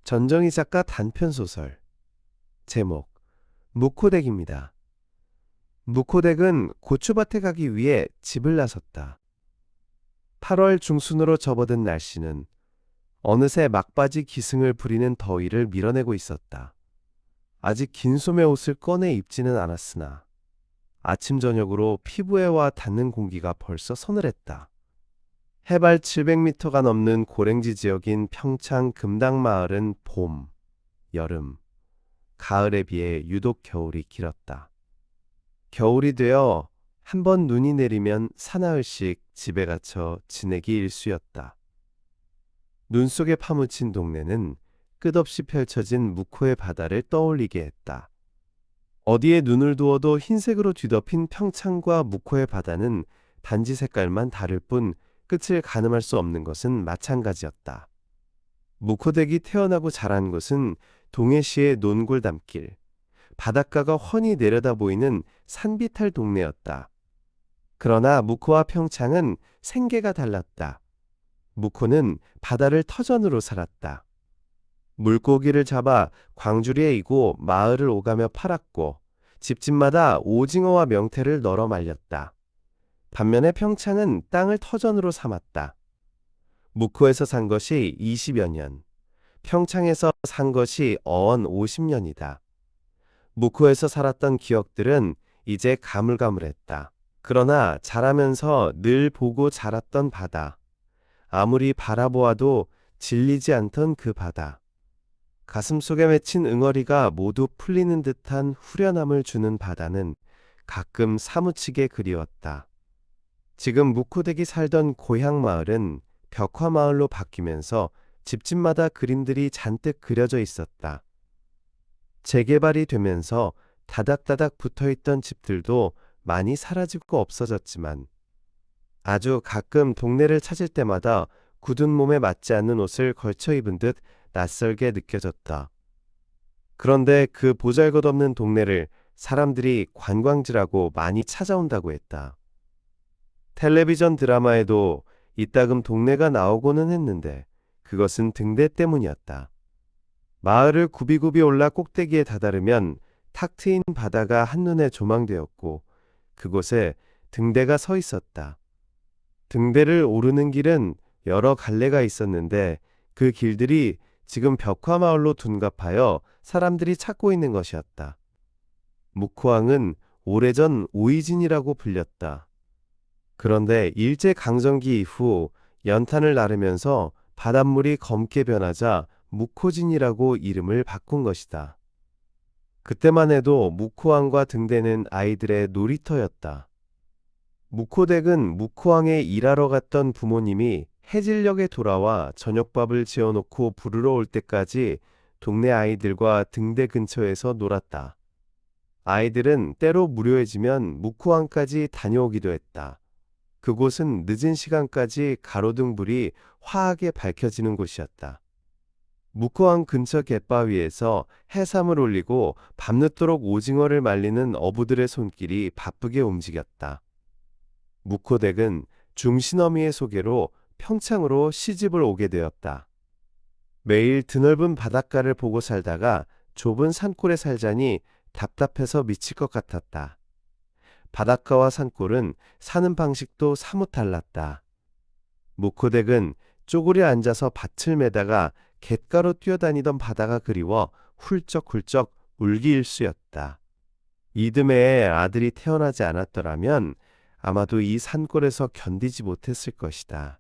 전정희 작가 단편소설. 제목 묵호댁입니다. 묵호댁은 고추밭에 가기 위해 집을 나섰다. 8월 중순으로 접어든 날씨는 어느새 막바지 기승을 부리는 더위를 밀어내고 있었다. 아직 긴 소매 옷을 꺼내 입지는 않았으나 아침 저녁으로 피부에 와 닿는 공기가 벌써 서늘했다. 해발 700m가 넘는 고랭지 지역인 평창 금당마을은 봄, 여름, 가을에 비해 유독 겨울이 길었다. 겨울이 되어 한 번 눈이 내리면 사나흘씩 집에 갇혀 지내기 일쑤였다. 눈 속에 파묻힌 동네는 끝없이 펼쳐진 묵호의 바다를 떠올리게 했다. 어디에 눈을 두어도 흰색으로 뒤덮인 평창과 묵호의 바다는 단지 색깔만 다를 뿐 끝을 가늠할 수 없는 것은 마찬가지였다. 묵호댁이 태어나고 자란 곳은 동해시의 논굴담길, 바닷가가 훤히 내려다 보이는 산비탈 동네였다. 그러나 묵호와 평창은 생계가 달랐다. 묵호는 바다를 터전으로 살았다. 물고기를 잡아 광주리에 이고 마을을 오가며 팔았고 집집마다 오징어와 명태를 널어 말렸다. 반면에 평창은 땅을 터전으로 삼았다. 묵호에서 산 것이 20여 년, 평창에서 산 것이 어언 50년이다. 묵호에서 살았던 기억들은 이제 가물가물했다. 그러나 자라면서 늘 보고 자랐던 바다. 아무리 바라보아도 질리지 않던 그 바다. 가슴속에 맺힌 응어리가 모두 풀리는 듯한 후련함을 주는 바다는 가끔 사무치게 그리웠다. 지금 묵호댁이 살던 고향 마을은 벽화마을로 바뀌면서 집집마다 그림들이 잔뜩 그려져 있었다. 재개발이 되면서 다닥다닥 붙어있던 집들도 많이 사라지고 없어졌지만 아주 가끔 동네를 찾을 때마다 굳은 몸에 맞지 않는 옷을 걸쳐 입은 듯 낯설게 느껴졌다. 그런데 그 보잘것없는 동네를 사람들이 관광지라고 많이 찾아온다고 했다. 텔레비전 드라마에도 이따금 동네가 나오고는 했는데 그것은 등대 때문이었다. 마을을 굽이굽이 올라 꼭대기에 다다르면 탁 트인 바다가 한눈에 조망되었고 그곳에 등대가 서 있었다. 등대를 오르는 길은 여러 갈래가 있었는데 그 길들이 지금 벽화마을로 둔갑하여 사람들이 찾고 있는 것이었다. 묵호항은 오래전 오이진이라고 불렸다. 그런데 일제강점기 이후 연탄을 나르면서 바닷물이 검게 변하자 묵호진이라고 이름을 바꾼 것이다. 그때만 해도 묵호항과 등대는 아이들의 놀이터였다. 묵호댁은 묵호항에 일하러 갔던 부모님이 해질녘에 돌아와 저녁밥을 지어놓고 부르러 올 때까지 동네 아이들과 등대 근처에서 놀았다. 아이들은 때로 무료해지면 묵호항까지 다녀오기도 했다. 그곳은 늦은 시간까지 가로등불이 화하게 밝혀지는 곳이었다. 묵호항 근처 갯바위에서 해삼을 올리고 밤늦도록 오징어를 말리는 어부들의 손길이 바쁘게 움직였다. 묵호댁은 중신어미의 소개로 평창으로 시집을 오게 되었다. 매일 드넓은 바닷가를 보고 살다가 좁은 산골에 살자니 답답해서 미칠 것 같았다. 바닷가와 산골은 사는 방식도 사뭇 달랐다. 묵호댁은 쪼그려 앉아서 밭을 매다가 갯가로 뛰어다니던 바다가 그리워 훌쩍훌쩍 울기 일쑤였다. 이듬해에 아들이 태어나지 않았더라면 아마도 이 산골에서 견디지 못했을 것이다.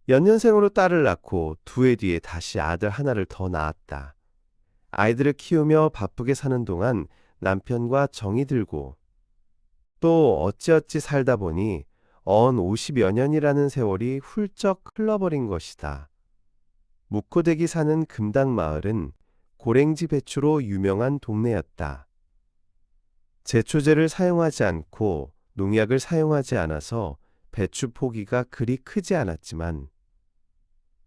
연년생으로 딸을 낳고 두 해 뒤에 다시 아들 하나를 더 낳았다. 아이들을 키우며 바쁘게 사는 동안 남편과 정이 들고 또 어찌어찌 살다 보니 언 50여 년이라는 세월이 훌쩍 흘러버린 것이다. 묵호댁이 사는 금당마을은 고랭지 배추로 유명한 동네였다. 제초제를 사용하지 않고 농약을 사용하지 않아서 배추 포기가 그리 크지 않았지만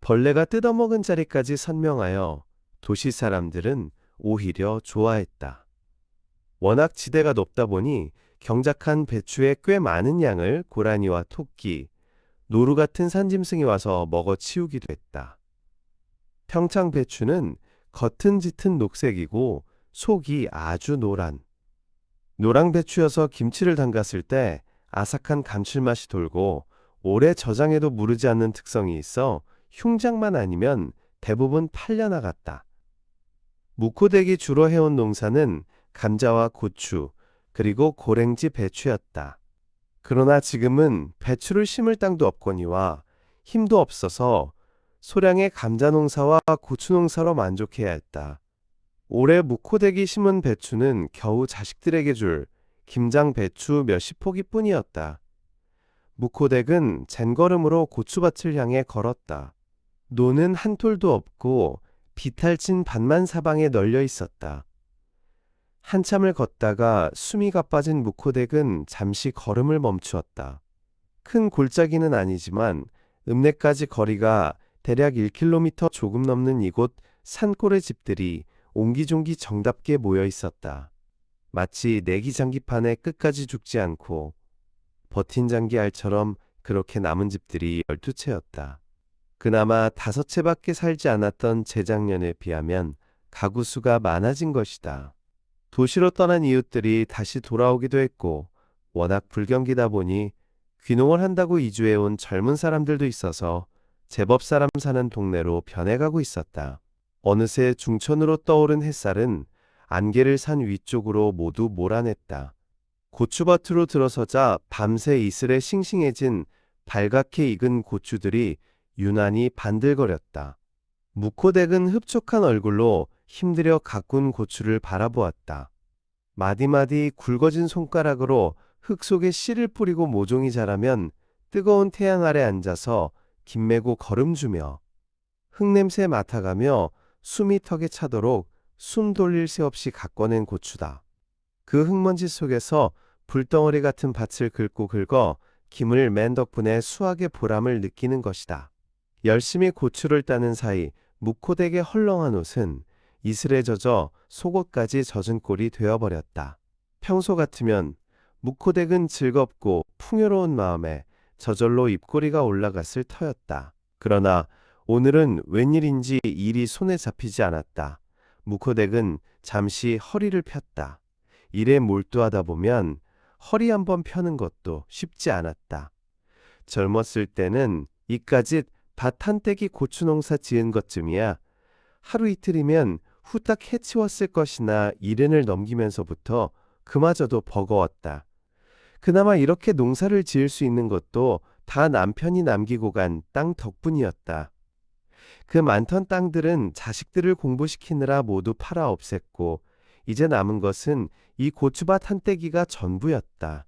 벌레가 뜯어먹은 자리까지 선명하여 도시 사람들은 오히려 좋아했다. 워낙 지대가 높다 보니 경작한 배추의 꽤 많은 양을 고라니와 토끼, 노루 같은 산짐승이 와서 먹어 치우기도 했다. 평창 배추는 겉은 짙은 녹색이고 속이 아주 노랑 배추여서 김치를 담갔을 때 아삭한 감칠맛이 돌고 오래 저장해도 무르지 않는 특성이 있어 흉장만 아니면 대부분 팔려나갔다. 무코댁이 주로 해온 농사는 감자와 고추, 그리고 고랭지 배추였다. 그러나 지금은 배추를 심을 땅도 없거니와 힘도 없어서 소량의 감자 농사와 고추 농사로 만족해야 했다. 올해 무코댁이 심은 배추는 겨우 자식들에게 줄 김장 배추 몇십 포기 뿐이었다. 무코댁은 젠걸음으로 고추밭을 향해 걸었다. 노는 한 톨도 없고 비탈진 밭만 사방에 널려 있었다. 한참을 걷다가 숨이 가빠진 무코댁은 잠시 걸음을 멈추었다. 큰 골짜기는 아니지만 읍내까지 거리가 대략 1km 조금 넘는 이곳 산골의 집들이 옹기종기 정답게 모여 있었다. 마치 내기장기판에 끝까지 죽지 않고 버틴 장기알처럼 그렇게 남은 집들이 12채였다. 그나마 5채밖에 살지 않았던 재작년에 비하면 가구 수가 많아진 것이다. 도시로 떠난 이웃들이 다시 돌아오기도 했고 워낙 불경기다 보니 귀농을 한다고 이주해온 젊은 사람들도 있어서 제법 사람 사는 동네로 변해가고 있었다. 어느새 중천으로 떠오른 햇살은 안개를 산 위쪽으로 모두 몰아냈다. 고추밭으로 들어서자 밤새 이슬에 싱싱해진 발갛게 익은 고추들이 유난히 반들거렸다. 무코댁은 흡족한 얼굴로 힘들여 가꾼 고추를 바라보았다. 마디마디 굵어진 손가락으로 흙 속에 씨를 뿌리고 모종이 자라면 뜨거운 태양 아래 앉아서 김매고 걸음주며 흙냄새 맡아가며 숨이 턱에 차도록 숨 돌릴 새 없이 가꿔낸 고추다. 그 흙먼지 속에서 불덩어리 같은 밭을 긁고 긁어 김을 맨 덕분에 수확의 보람을 느끼는 것이다. 열심히 고추를 따는 사이 무코댁의 헐렁한 옷은 이슬에 젖어 속옷까지 젖은 꼴이 되어버렸다. 평소 같으면 무코댁은 즐겁고 풍요로운 마음에 저절로 입꼬리가 올라갔을 터였다. 그러나 오늘은 웬일인지 일이 손에 잡히지 않았다. 무코댁은 잠시 허리를 폈다. 일에 몰두하다 보면 허리 한번 펴는 것도 쉽지 않았다. 젊었을 때는 이까짓 밭 한 떼기 고추 농사 지은 것쯤이야 하루 이틀이면 후딱 해치웠을 것이나 일흔을 넘기면서부터 그마저도 버거웠다. 그나마 이렇게 농사를 지을 수 있는 것도 다 남편이 남기고 간 땅 덕분이었다. 그 많던 땅들은 자식들을 공부시키느라 모두 팔아 없앴고 이제 남은 것은 이 고추밭 한 떼기가 전부였다.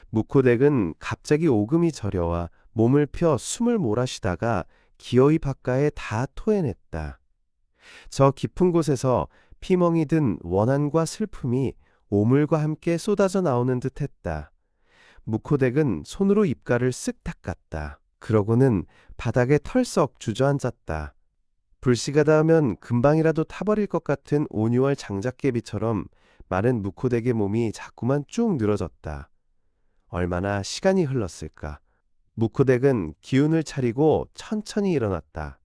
무코댁은 갑자기 오금이 저려와 몸을 펴 숨을 몰아쉬다가 기어이 바깥에 다 토해냈다. 저 깊은 곳에서 피멍이 든 원한과 슬픔이 오물과 함께 쏟아져 나오는 듯했다. 무코댁은 손으로 입가를 쓱 닦았다. 그러고는 바닥에 털썩 주저앉았다. 불씨가 닿으면 금방이라도 타버릴 것 같은 온유월 장작개비처럼 마른 무코댁의 몸이 자꾸만 쭉 늘어졌다. 얼마나 시간이 흘렀을까. 무코댁은 기운을 차리고 천천히 일어났다.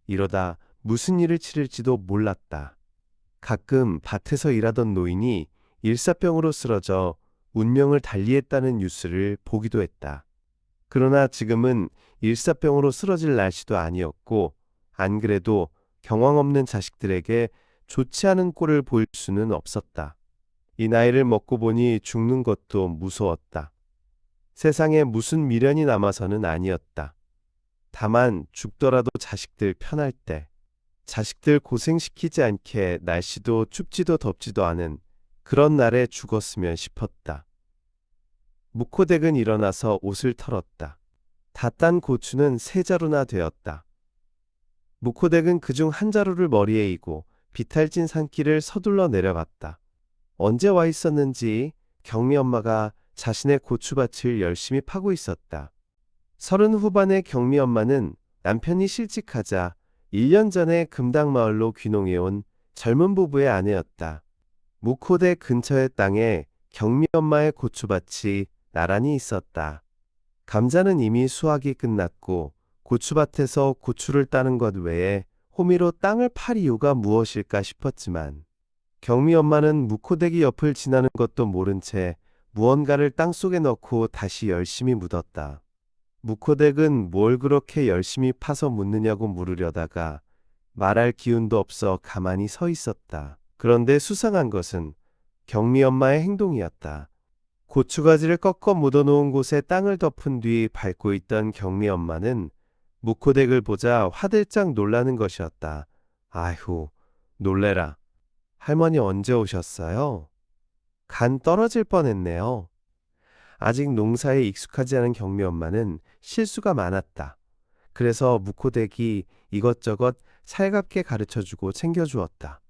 이러다 무슨 일을 치를지도 몰랐다. 가끔 밭에서 일하던 노인이 일사병으로 쓰러져 운명을 달리했다는 뉴스를 보기도 했다. 그러나 지금은 일사병으로 쓰러질 날씨도 아니었고 안 그래도 경황 없는 자식들에게 좋지 않은 꼴을 보일 수는 없었다. 이 나이를 먹고 보니 죽는 것도 무서웠다. 세상에 무슨 미련이 남아서는 아니었다. 다만 죽더라도 자식들 편할 때, 자식들 고생시키지 않게 날씨도 춥지도 덥지도 않은 그런 날에 죽었으면 싶었다. 무코댁은 일어나서 옷을 털었다. 다 딴 고추는 세 자루나 되었다. 무코댁은 그중 한 자루를 머리에 이고 비탈진 산길을 서둘러 내려갔다. 언제 와 있었는지 경미 엄마가 자신의 고추밭을 열심히 파고 있었다. 30 후반의 경미 엄마는 남편이 실직하자 1년 전에 금당마을로 귀농해온 젊은 부부의 아내였다. 무코댁 근처의 땅에 경미 엄마의 고추밭이 나란히 있었다. 감자는 이미 수확이 끝났고 고추밭에서 고추를 따는 것 외에 호미로 땅을 팔 이유가 무엇일까 싶었지만 경미 엄마는 묵호대기 옆을 지나는 것도 모른 채 무언가를 땅속에 넣고 다시 열심히 묻었다. 묵호댁은 뭘 그렇게 열심히 파서 묻느냐고 물으려다가 말할 기운도 없어 가만히 서 있었다. 그런데 수상한 것은 경미 엄마의 행동이었다. 고추가지를 꺾어 묻어놓은 곳에 땅을 덮은 뒤 밟고 있던 경미 엄마는 묵호댁을 보자 화들짝 놀라는 것이었다. 아휴, 놀래라. 할머니 언제 오셨어요? 간 떨어질 뻔했네요. 아직 농사에 익숙하지 않은 경미 엄마는 실수가 많았다. 그래서 묵호댁이 이것저것 살갑게 가르쳐주고 챙겨주었다.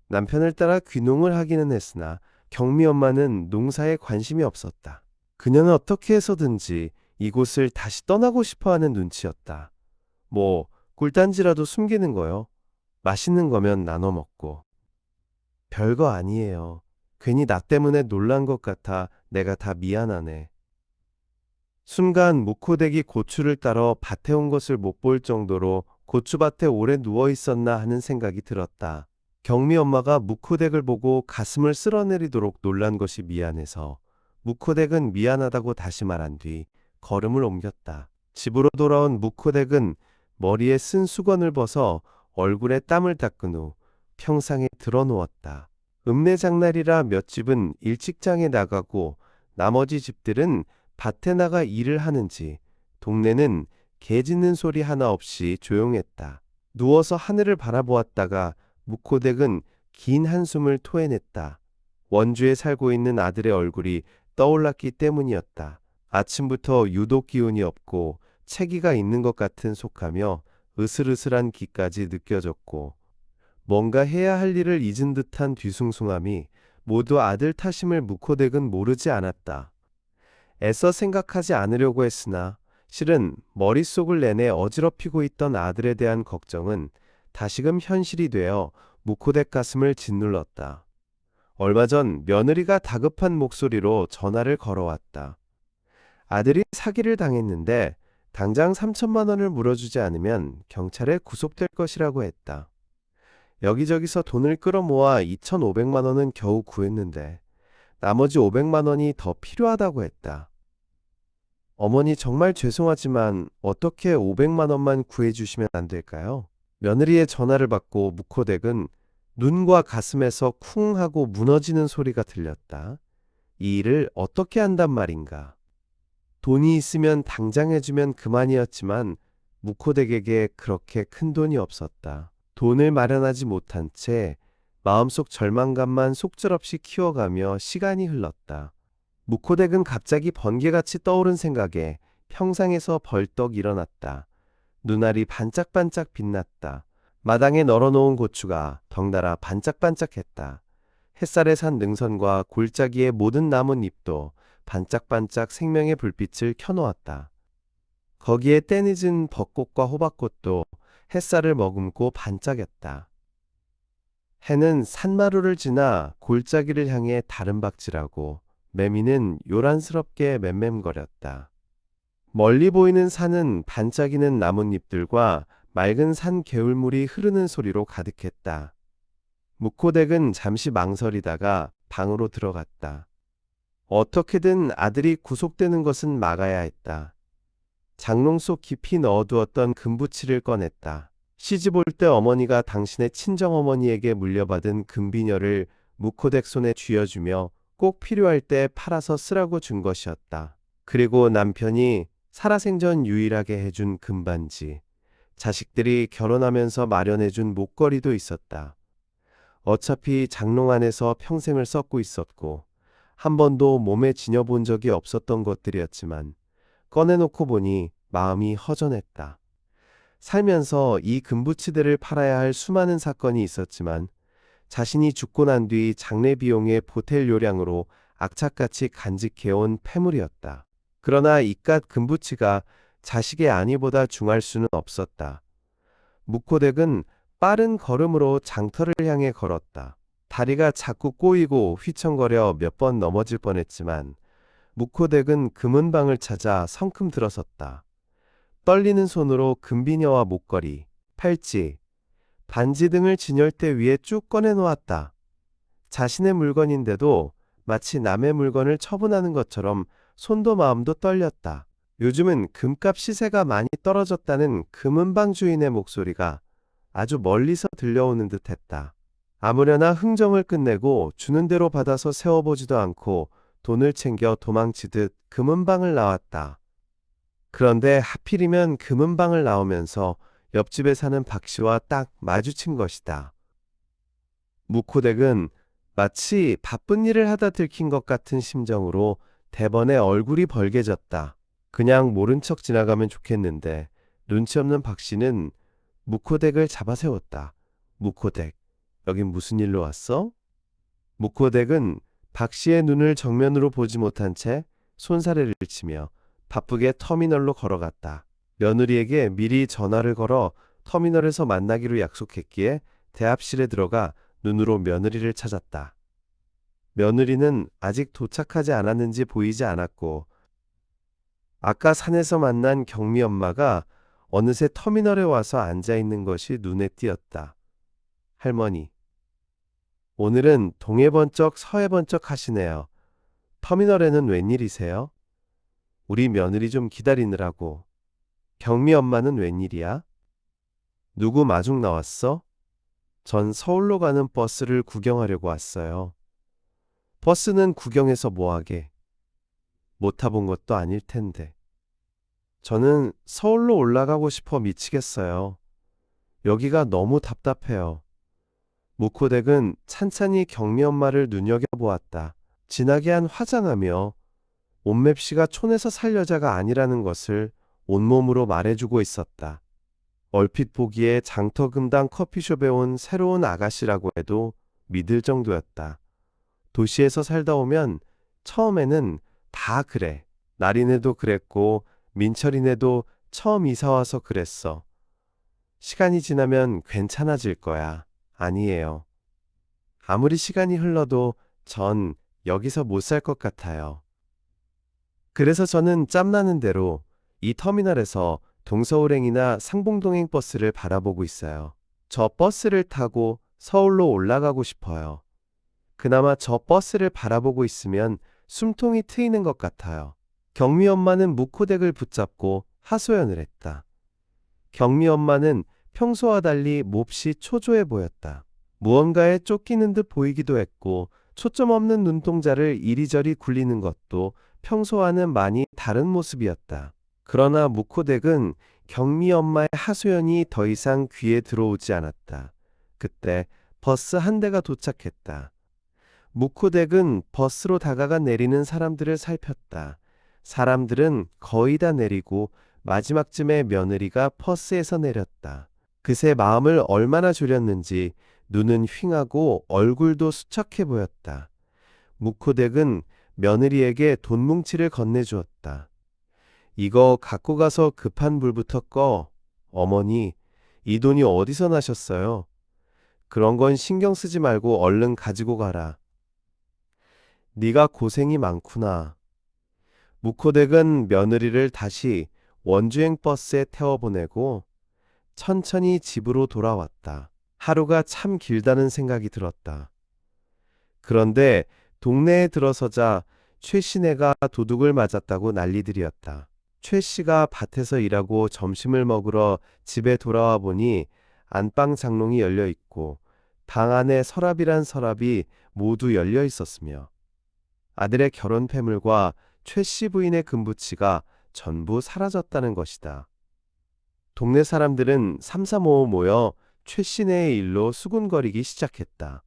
남편을 따라 귀농을 하기는 했으나 경미 엄마는 농사에 관심이 없었다. 그녀는 어떻게 해서든지 이곳을 다시 떠나고 싶어하는 눈치였다. 뭐 꿀단지라도 숨기는 거요. 맛있는 거면 나눠 먹고. 별거 아니에요. 괜히 나 때문에 놀란 것 같아 내가 다 미안하네. 순간 묵호댁이 고추를 따러 밭에 온 것을 못 볼 정도로 고추밭에 오래 누워 있었나 하는 생각이 들었다. 경미 엄마가 묵호댁을 보고 가슴을 쓸어내리도록 놀란 것이 미안해서 묵호댁은 미안하다고 다시 말한 뒤 걸음을 옮겼다. 집으로 돌아온 묵호댁은 머리에 쓴 수건을 벗어 얼굴에 땀을 닦은 후 평상에 드러누웠다. 읍내장날이라 몇 집은 일찍장에 나가고 나머지 집들은 밭에 나가 일을 하는지 동네는 개 짖는 소리 하나 없이 조용했다. 누워서 하늘을 바라보았다가 묵호댁은 긴 한숨을 토해냈다. 원주에 살고 있는 아들의 얼굴이 떠올랐기 때문이었다. 아침부터 유독 기운이 없고 체기가 있는 것 같은 속하며 으슬으슬한 기까지 느껴졌고 뭔가 해야 할 일을 잊은 듯한 뒤숭숭함이 모두 아들 탓임을 묵호댁은 모르지 않았다. 애써 생각하지 않으려고 했으나 실은 머릿속을 내내 어지럽히고 있던 아들에 대한 걱정은 다시금 현실이 되어 묵호댁 가슴을 짓눌렀다. 얼마 전 며느리가 다급한 목소리로 전화를 걸어왔다. 아들이 사기를 당했는데 당장 3천만 원을 물어주지 않으면 경찰에 구속될 것이라고 했다. 여기저기서 돈을 끌어모아 2,500만 원은 겨우 구했는데 나머지 500만 원이 더 필요하다고 했다. 어머니 정말 죄송하지만 어떻게 500만 원만 구해주시면 안 될까요? 며느리의 전화를 받고 묵호댁은 눈과 가슴에서 쿵 하고 무너지는 소리가 들렸다. 이 일을 어떻게 한단 말인가. 돈이 있으면 당장 해주면 그만이었지만 묵호댁에게 그렇게 큰 돈이 없었다. 돈을 마련하지 못한 채 마음속 절망감만 속절없이 키워가며 시간이 흘렀다. 묵호댁은 갑자기 번개같이 떠오른 생각에 평상에서 벌떡 일어났다. 눈알이 반짝반짝 빛났다. 마당에 널어놓은 고추가 덩달아 반짝반짝했다. 햇살에 산 능선과 골짜기의 모든 나뭇잎도 반짝반짝 생명의 불빛을 켜놓았다. 거기에 때늦은 벚꽃과 호박꽃도 햇살을 머금고 반짝였다. 해는 산마루를 지나 골짜기를 향해 다름박질하고 매미는 요란스럽게 맴맴거렸다. 멀리 보이는 산은 반짝이는 나뭇잎들과 맑은 산 개울물이 흐르는 소리로 가득했다. 묵호댁은 잠시 망설이다가 방으로 들어갔다. 어떻게든 아들이 구속되는 것은 막아야 했다. 장롱 속 깊이 넣어두었던 금부치를 꺼냈다. 시집 올 때 어머니가 당신의 친정어머니에게 물려받은 금비녀를 묵호댁 손에 쥐어주며 꼭 필요할 때 팔아서 쓰라고 준 것이었다. 그리고 남편이 살아생전 유일하게 해준 금반지, 자식들이 결혼하면서 마련해준 목걸이도 있었다. 어차피 장롱 안에서 평생을 썩고 있었고 한 번도 몸에 지녀본 적이 없었던 것들이었지만 꺼내놓고 보니 마음이 허전했다. 살면서 이 금부치들을 팔아야 할 수많은 사건이 있었지만 자신이 죽고 난 뒤 장례 비용에 보탤 요량으로 악착같이 간직해온 패물이었다. 그러나 이깟 금부치가 자식의 안위보다 중할 수는 없었다. 묵호댁은 빠른 걸음으로 장터를 향해 걸었다. 다리가 자꾸 꼬이고 휘청거려 몇 번 넘어질 뻔했지만 묵호댁은 금은방을 찾아 성큼 들어섰다. 떨리는 손으로 금비녀와 목걸이, 팔찌, 반지 등을 진열대 위에 쭉 꺼내놓았다. 자신의 물건인데도 마치 남의 물건을 처분하는 것처럼 손도 마음도 떨렸다. 요즘은 금값 시세가 많이 떨어졌다는 금은방 주인의 목소리가 아주 멀리서 들려오는 듯 했다. 아무려나 흥정을 끝내고 주는 대로 받아서 세워보지도 않고 돈을 챙겨 도망치듯 금은방을 나왔다. 그런데 하필이면 금은방을 나오면서 옆집에 사는 박씨와 딱 마주친 것이다. 무코덱은 마치 바쁜 일을 하다 들킨 것 같은 심정으로 대번에 얼굴이 벌개졌다. 그냥 모른 척 지나가면 좋겠는데 눈치 없는 박씨는 무코덱을 잡아세웠다. 무코덱, 여긴 무슨 일로 왔어? 무코덱은 박씨의 눈을 정면으로 보지 못한 채 손사래를 치며 바쁘게 터미널로 걸어갔다. 며느리에게 미리 전화를 걸어 터미널에서 만나기로 약속했기에 대합실에 들어가 눈으로 며느리를 찾았다. 며느리는 아직 도착하지 않았는지 보이지 않았고 아까 산에서 만난 경미 엄마가 어느새 터미널에 와서 앉아 있는 것이 눈에 띄었다. 할머니, 오늘은 동해 번쩍 서해 번쩍 하시네요. 터미널에는 웬일이세요? 우리 며느리 좀 기다리느라고. 경미 엄마는 웬일이야? 누구 마중 나왔어? 전 서울로 가는 버스를 구경하려고 왔어요. 버스는 구경해서 뭐하게? 못 타본 것도 아닐 텐데. 저는 서울로 올라가고 싶어 미치겠어요. 여기가 너무 답답해요. 무코덱은 찬찬히 경미 엄마를 눈여겨보았다. 진하게 한 화장하며 온맵시가 촌에서 살 여자가 아니라는 것을 온몸으로 말해주고 있었다. 얼핏 보기에 장터금당 커피숍에 온 새로운 아가씨라고 해도 믿을 정도였다. 도시에서 살다 오면 처음에는 다 그래. 나린애도 그랬고 민철이네도 처음 이사와서 그랬어. 시간이 지나면 괜찮아질 거야. 아니에요. 아무리 시간이 흘러도 전 여기서 못 살 것 같아요. 그래서 저는 짬나는 대로 이 터미널에서 동서울행이나 상봉동행 버스를 바라보고 있어요. 저 버스를 타고 서울로 올라가고 싶어요. 그나마 저 버스를 바라보고 있으면 숨통이 트이는 것 같아요. 경미 엄마는 무코덱을 붙잡고 하소연을 했다. 경미 엄마는 평소와 달리 몹시 초조해 보였다. 무언가에 쫓기는 듯 보이기도 했고 초점 없는 눈동자를 이리저리 굴리는 것도 평소와는 많이 다른 모습이었다. 그러나 무코덱은 경미 엄마의 하소연이 더 이상 귀에 들어오지 않았다. 그때 버스 한 대가 도착했다. 무코덱은 버스로 다가가 내리는 사람들을 살폈다. 사람들은 거의 다 내리고 마지막쯤에 며느리가 버스에서 내렸다. 그새 마음을 얼마나 졸였는지 눈은 휭하고 얼굴도 수척해 보였다. 무코덱은 며느리에게 돈 뭉치를 건네주었다. 이거 갖고 가서 급한 불부터 꺼. 어머니, 이 돈이 어디서 나셨어요? 그런 건 신경 쓰지 말고 얼른 가지고 가라. 네가 고생이 많구나. 무코덱은 며느리를 다시 원주행 버스에 태워보내고 천천히 집으로 돌아왔다. 하루가 참 길다는 생각이 들었다. 그런데 동네에 들어서자 최 씨네가 도둑을 맞았다고 난리들이었다. 최 씨가 밭에서 일하고 점심을 먹으러 집에 돌아와 보니 안방 장롱이 열려 있고 방 안에 서랍이란 서랍이 모두 열려 있었으며 아들의 결혼 패물과 최 씨 부인의 금부치가 전부 사라졌다는 것이다. 동네 사람들은 삼삼오오 모여 최 씨네의 일로 수군거리기 시작했다.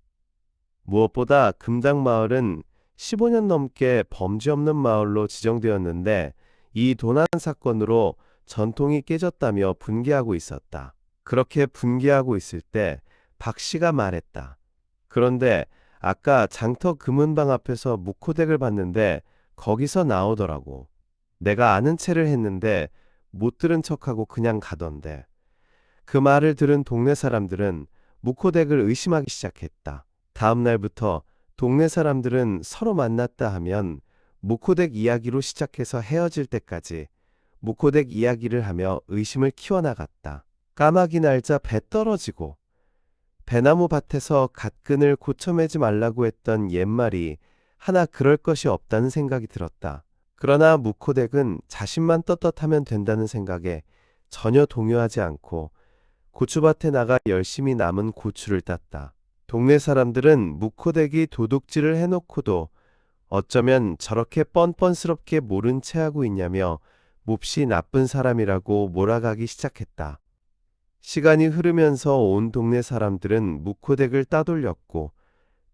무엇보다 금당마을은 15년 넘게 범죄 없는 마을로 지정되었는데 이 도난 사건으로 전통이 깨졌다며 분개하고 있었다. 그렇게 분개하고 있을 때 박 씨가 말했다. 그런데 아까 장터 금은방 앞에서 무코덱을 봤는데 거기서 나오더라고. 내가 아는 체를 했는데 못 들은 척하고 그냥 가던데. 그 말을 들은 동네 사람들은 무코덱을 의심하기 시작했다. 다음 날부터 동네 사람들은 서로 만났다 하면 무코덱 이야기로 시작해서 헤어질 때까지 무코덱 이야기를 하며 의심을 키워나갔다. 까마귀 날자 배 떨어지고 배나무 밭에서 갓근을 고쳐매지 말라고 했던 옛말이 하나 그럴 것이 없다는 생각이 들었다. 그러나 무코덱은 자신만 떳떳하면 된다는 생각에 전혀 동요하지 않고 고추밭에 나가 열심히 남은 고추를 땄다. 동네 사람들은 무코덱이 도둑질을 해놓고도 어쩌면 저렇게 뻔뻔스럽게 모른 채 하고 있냐며 몹시 나쁜 사람이라고 몰아가기 시작했다. 시간이 흐르면서 온 동네 사람들은 무코덱을 따돌렸고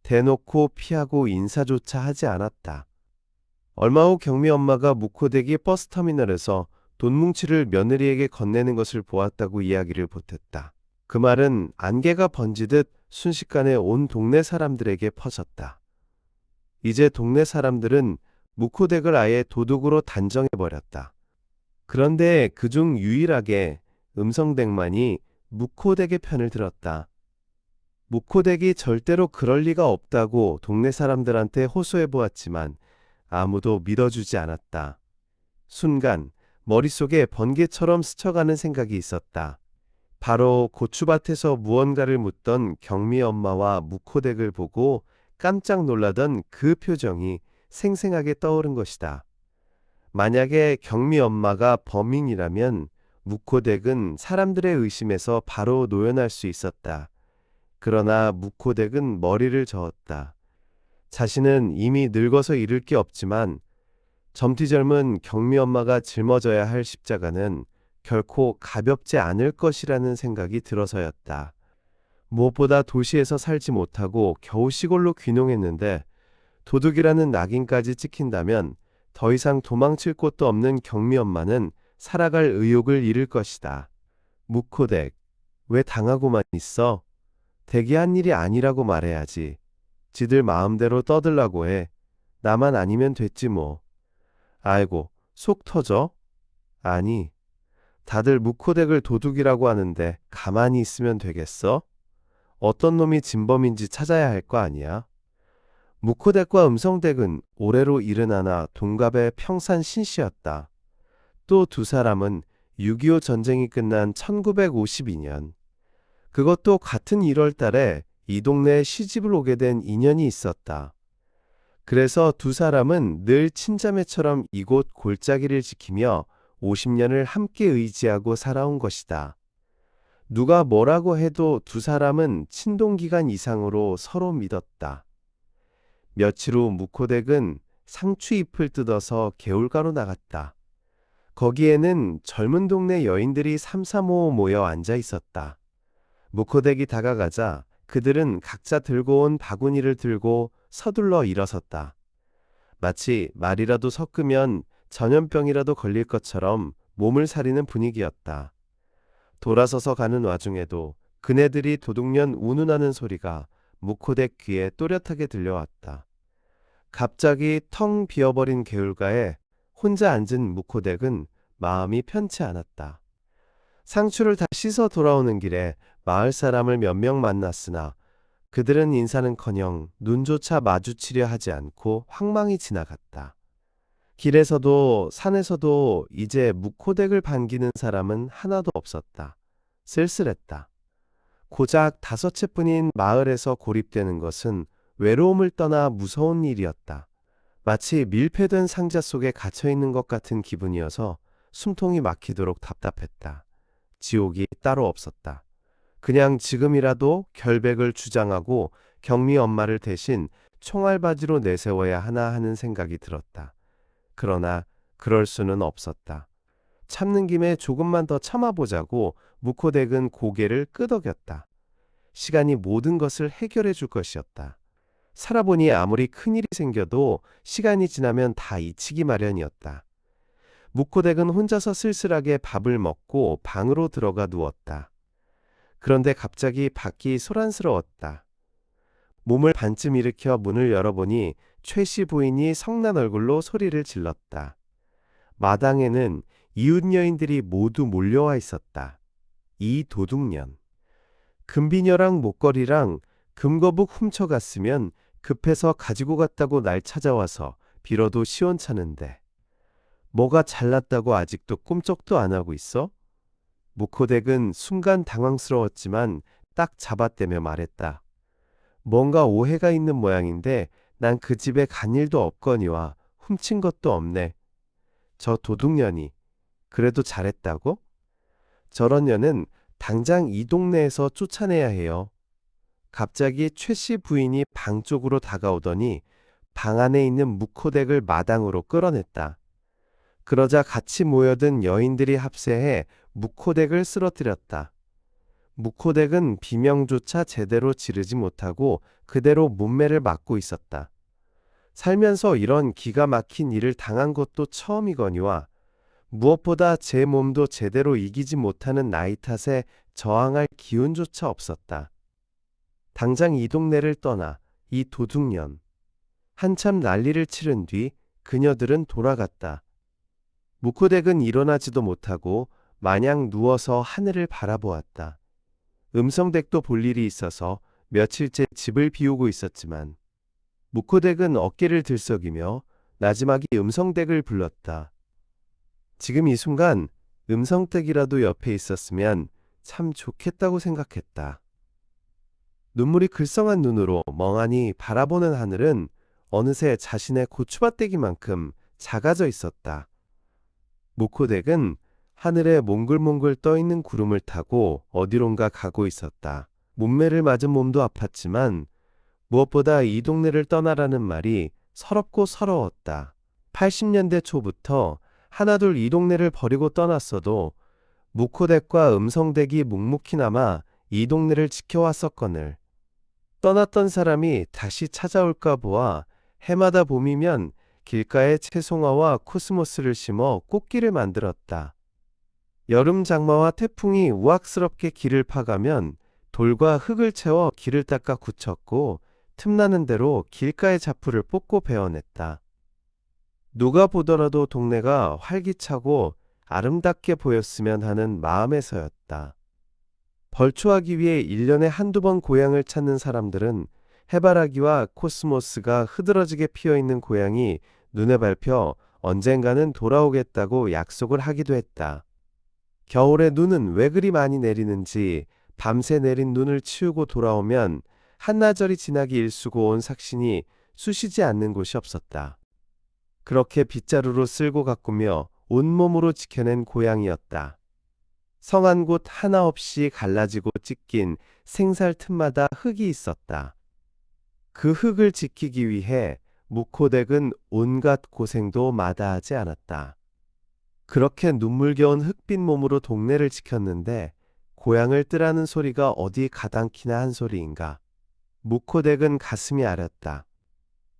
대놓고 피하고 인사조차 하지 않았다. 얼마 후 경미 엄마가 무코덱이 버스터미널에서 돈 뭉치를 며느리에게 건네는 것을 보았다고 이야기를 보탰다. 그 말은 안개가 번지듯 순식간에 온 동네 사람들에게 퍼졌다. 이제 동네 사람들은 무코덱을 아예 도둑으로 단정해버렸다. 그런데 그중 유일하게 음성댁만이 무코덱의 편을 들었다. 무코덱이 절대로 그럴 리가 없다고 동네 사람들한테 호소해 보았지만 아무도 믿어주지 않았다. 순간 머릿속에 번개처럼 스쳐가는 생각이 있었다. 바로 고추밭에서 무언가를 묻던 경미 엄마와 무코덱을 보고 깜짝 놀라던 그 표정이 생생하게 떠오른 것이다. 만약에 경미 엄마가 범인이라면 무코덱은 사람들의 의심에서 바로 노연할 수 있었다. 그러나 무코덱은 머리를 저었다. 자신은 이미 늙어서 잃을 게 없지만 젊디 젊은 경미 엄마가 짊어져야 할 십자가는 결코 가볍지 않을 것이라는 생각이 들어서였다. 무엇보다 도시에서 살지 못하고 겨우 시골로 귀농했는데 도둑이라는 낙인까지 찍힌다면 더 이상 도망칠 곳도 없는 경미 엄마는 살아갈 의욕을 잃을 것이다. 무코덱, 왜 당하고만 있어? 대기한 일이 아니라고 말해야지. 지들 마음대로 떠들라고 해. 나만 아니면 됐지 뭐. 아이고, 속 터져? 아니, 다들 무코덱을 도둑이라고 하는데 가만히 있으면 되겠어? 어떤 놈이 진범인지 찾아야 할 거 아니야? 무코덱과 음성덱은 올해로 71 동갑의 평산 신씨였다. 또 두 사람은 6.25 전쟁이 끝난 1952년, 그것도 같은 1월 달에 이 동네에 시집을 오게 된 인연이 있었다. 그래서 두 사람은 늘 친자매처럼 이곳 골짜기를 지키며 50년을 함께 의지하고 살아온 것이다. 누가 뭐라고 해도 두 사람은 친동기간 이상으로 서로 믿었다. 며칠 후 무코덱은 상추잎을 뜯어서 개울가로 나갔다. 거기에는 젊은 동네 여인들이 삼삼오오 모여 앉아 있었다. 무코덱이 다가가자 그들은 각자 들고 온 바구니를 들고 서둘러 일어섰다. 마치 말이라도 섞으면 전염병이라도 걸릴 것처럼 몸을 사리는 분위기였다. 돌아서서 가는 와중에도 그네들이 도둑년 운운하는 소리가 무코덱 귀에 또렷하게 들려왔다. 갑자기 텅 비어버린 개울가에 혼자 앉은 무코덱은 마음이 편치 않았다. 상추를 다 씻어 돌아오는 길에 마을 사람을 몇 명 만났으나 그들은 인사는커녕 눈조차 마주치려 하지 않고 황망히 지나갔다. 길에서도 산에서도 이제 무코덱을 반기는 사람은 하나도 없었다. 쓸쓸했다. 고작 5채뿐인 마을에서 고립되는 것은 외로움을 떠나 무서운 일이었다. 마치 밀폐된 상자 속에 갇혀있는 것 같은 기분이어서 숨통이 막히도록 답답했다. 지옥이 따로 없었다. 그냥 지금이라도 결백을 주장하고 경미 엄마를 대신 총알바지로 내세워야 하나 하는 생각이 들었다. 그러나 그럴 수는 없었다. 참는 김에 조금만 더 참아보자고 무코덱은 고개를 끄덕였다. 시간이 모든 것을 해결해 줄 것이었다. 살아보니 아무리 큰일이 생겨도 시간이 지나면 다 잊히기 마련이었다. 무코덱은 혼자서 쓸쓸하게 밥을 먹고 방으로 들어가 누웠다. 그런데 갑자기 밖이 소란스러웠다. 몸을 반쯤 일으켜 문을 열어보니 최씨 부인이 성난 얼굴로 소리를 질렀다. 마당에는 이웃 여인들이 모두 몰려와 있었다. 이 도둑년. 금비녀랑 목걸이랑 금거북 훔쳐갔으면 급해서 가지고 갔다고 날 찾아와서 빌어도 시원찮은데 뭐가 잘났다고 아직도 꿈쩍도 안 하고 있어? 무코덱은 순간 당황스러웠지만 딱 잡아떼며 말했다. 뭔가 오해가 있는 모양인데 난 그 집에 간 일도 없거니와 훔친 것도 없네. 저 도둑년이 그래도 잘했다고? 저런 년은 당장 이 동네에서 쫓아내야 해요. 갑자기 최 씨 부인이 방 쪽으로 다가오더니 방 안에 있는 묵호댁을 마당으로 끌어냈다. 그러자 같이 모여든 여인들이 합세해 묵호댁을 쓰러뜨렸다. 묵호댁은 비명조차 제대로 지르지 못하고 그대로 문매를 맞고 있었다. 살면서 이런 기가 막힌 일을 당한 것도 처음이거니와 무엇보다 제 몸도 제대로 이기지 못하는 나이 탓에 저항할 기운조차 없었다. 당장 이 동네를 떠나 이 도둑년. 한참 난리를 치른 뒤 그녀들은 돌아갔다. 묵호댁은 일어나지도 못하고 마냥 누워서 하늘을 바라보았다. 음성댁도 볼 일이 있어서 며칠째 집을 비우고 있었지만 묵호댁은 어깨를 들썩이며 나지막이 음성댁을 불렀다. 지금 이 순간 음성댁이라도 옆에 있었으면 참 좋겠다고 생각했다. 눈물이 글썽한 눈으로 멍하니 바라보는 하늘은 어느새 자신의 고추밭대기만큼 작아져 있었다. 묵호댁은 하늘에 몽글몽글 떠있는 구름을 타고 어디론가 가고 있었다. 문매를 맞은 몸도 아팠지만 무엇보다 이 동네를 떠나라는 말이 서럽고 서러웠다. 80년대 초부터 하나둘 이 동네를 버리고 떠났어도 묵호댁과 음성댁이 묵묵히나마 이 동네를 지켜왔었거늘. 떠났던 사람이 다시 찾아올까 보아 해마다 봄이면 길가에 채송화와 코스모스를 심어 꽃길을 만들었다. 여름 장마와 태풍이 우악스럽게 길을 파가면 돌과 흙을 채워 길을 닦아 굳혔고 틈나는 대로 길가의 자풀을 뽑고 베어냈다. 누가 보더라도 동네가 활기차고 아름답게 보였으면 하는 마음에서였다. 벌초하기 위해 1년에 한두 번 고향을 찾는 사람들은 해바라기와 코스모스가 흐드러지게 피어있는 고향이 눈에 밟혀 언젠가는 돌아오겠다고 약속을 하기도 했다. 겨울에 눈은 왜 그리 많이 내리는지 밤새 내린 눈을 치우고 돌아오면 한나절이 지나기 일쑤고 온 삭신이 쑤시지 않는 곳이 없었다. 그렇게 빗자루로 쓸고 가꾸며 온몸으로 지켜낸 고향이었다. 성한 곳 하나 없이 갈라지고 찢긴 생살 틈마다 흙이 있었다. 그 흙을 지키기 위해 묵호댁은 온갖 고생도 마다하지 않았다. 그렇게 눈물겨운 흙빛 몸으로 동네를 지켰는데 고향을 뜨라는 소리가 어디 가당키나 한 소리인가. 묵호댁은 가슴이 아렸다.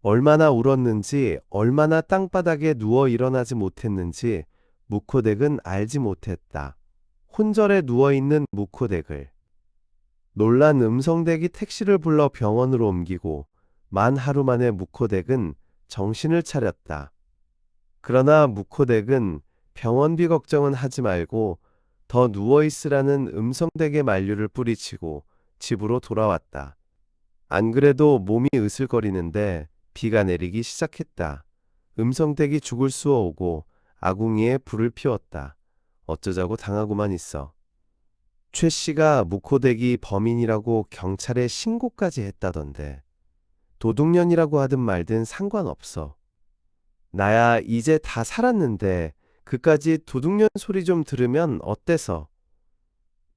얼마나 울었는지 얼마나 땅바닥에 누워 일어나지 못했는지 묵호댁은 알지 못했다. 혼절에 누워있는 묵호댁을. 놀란 음성댁이 택시를 불러 병원으로 옮기고 만 하루 만에 묵호댁은 정신을 차렸다. 그러나 묵호댁은 병원비 걱정은 하지 말고 더 누워있으라는 음성댁의 만류를 뿌리치고 집으로 돌아왔다. 안 그래도 몸이 으슬거리는데 비가 내리기 시작했다. 음성댁이 죽을 쑤어 오고 아궁이에 불을 피웠다. 어쩌자고 당하고만 있어. 최 씨가 묵호댁이 범인이라고 경찰에 신고까지 했다던데. 도둑년이라고 하든 말든 상관없어. 나야 이제 다 살았는데 그까지 도둑년 소리 좀 들으면 어때서?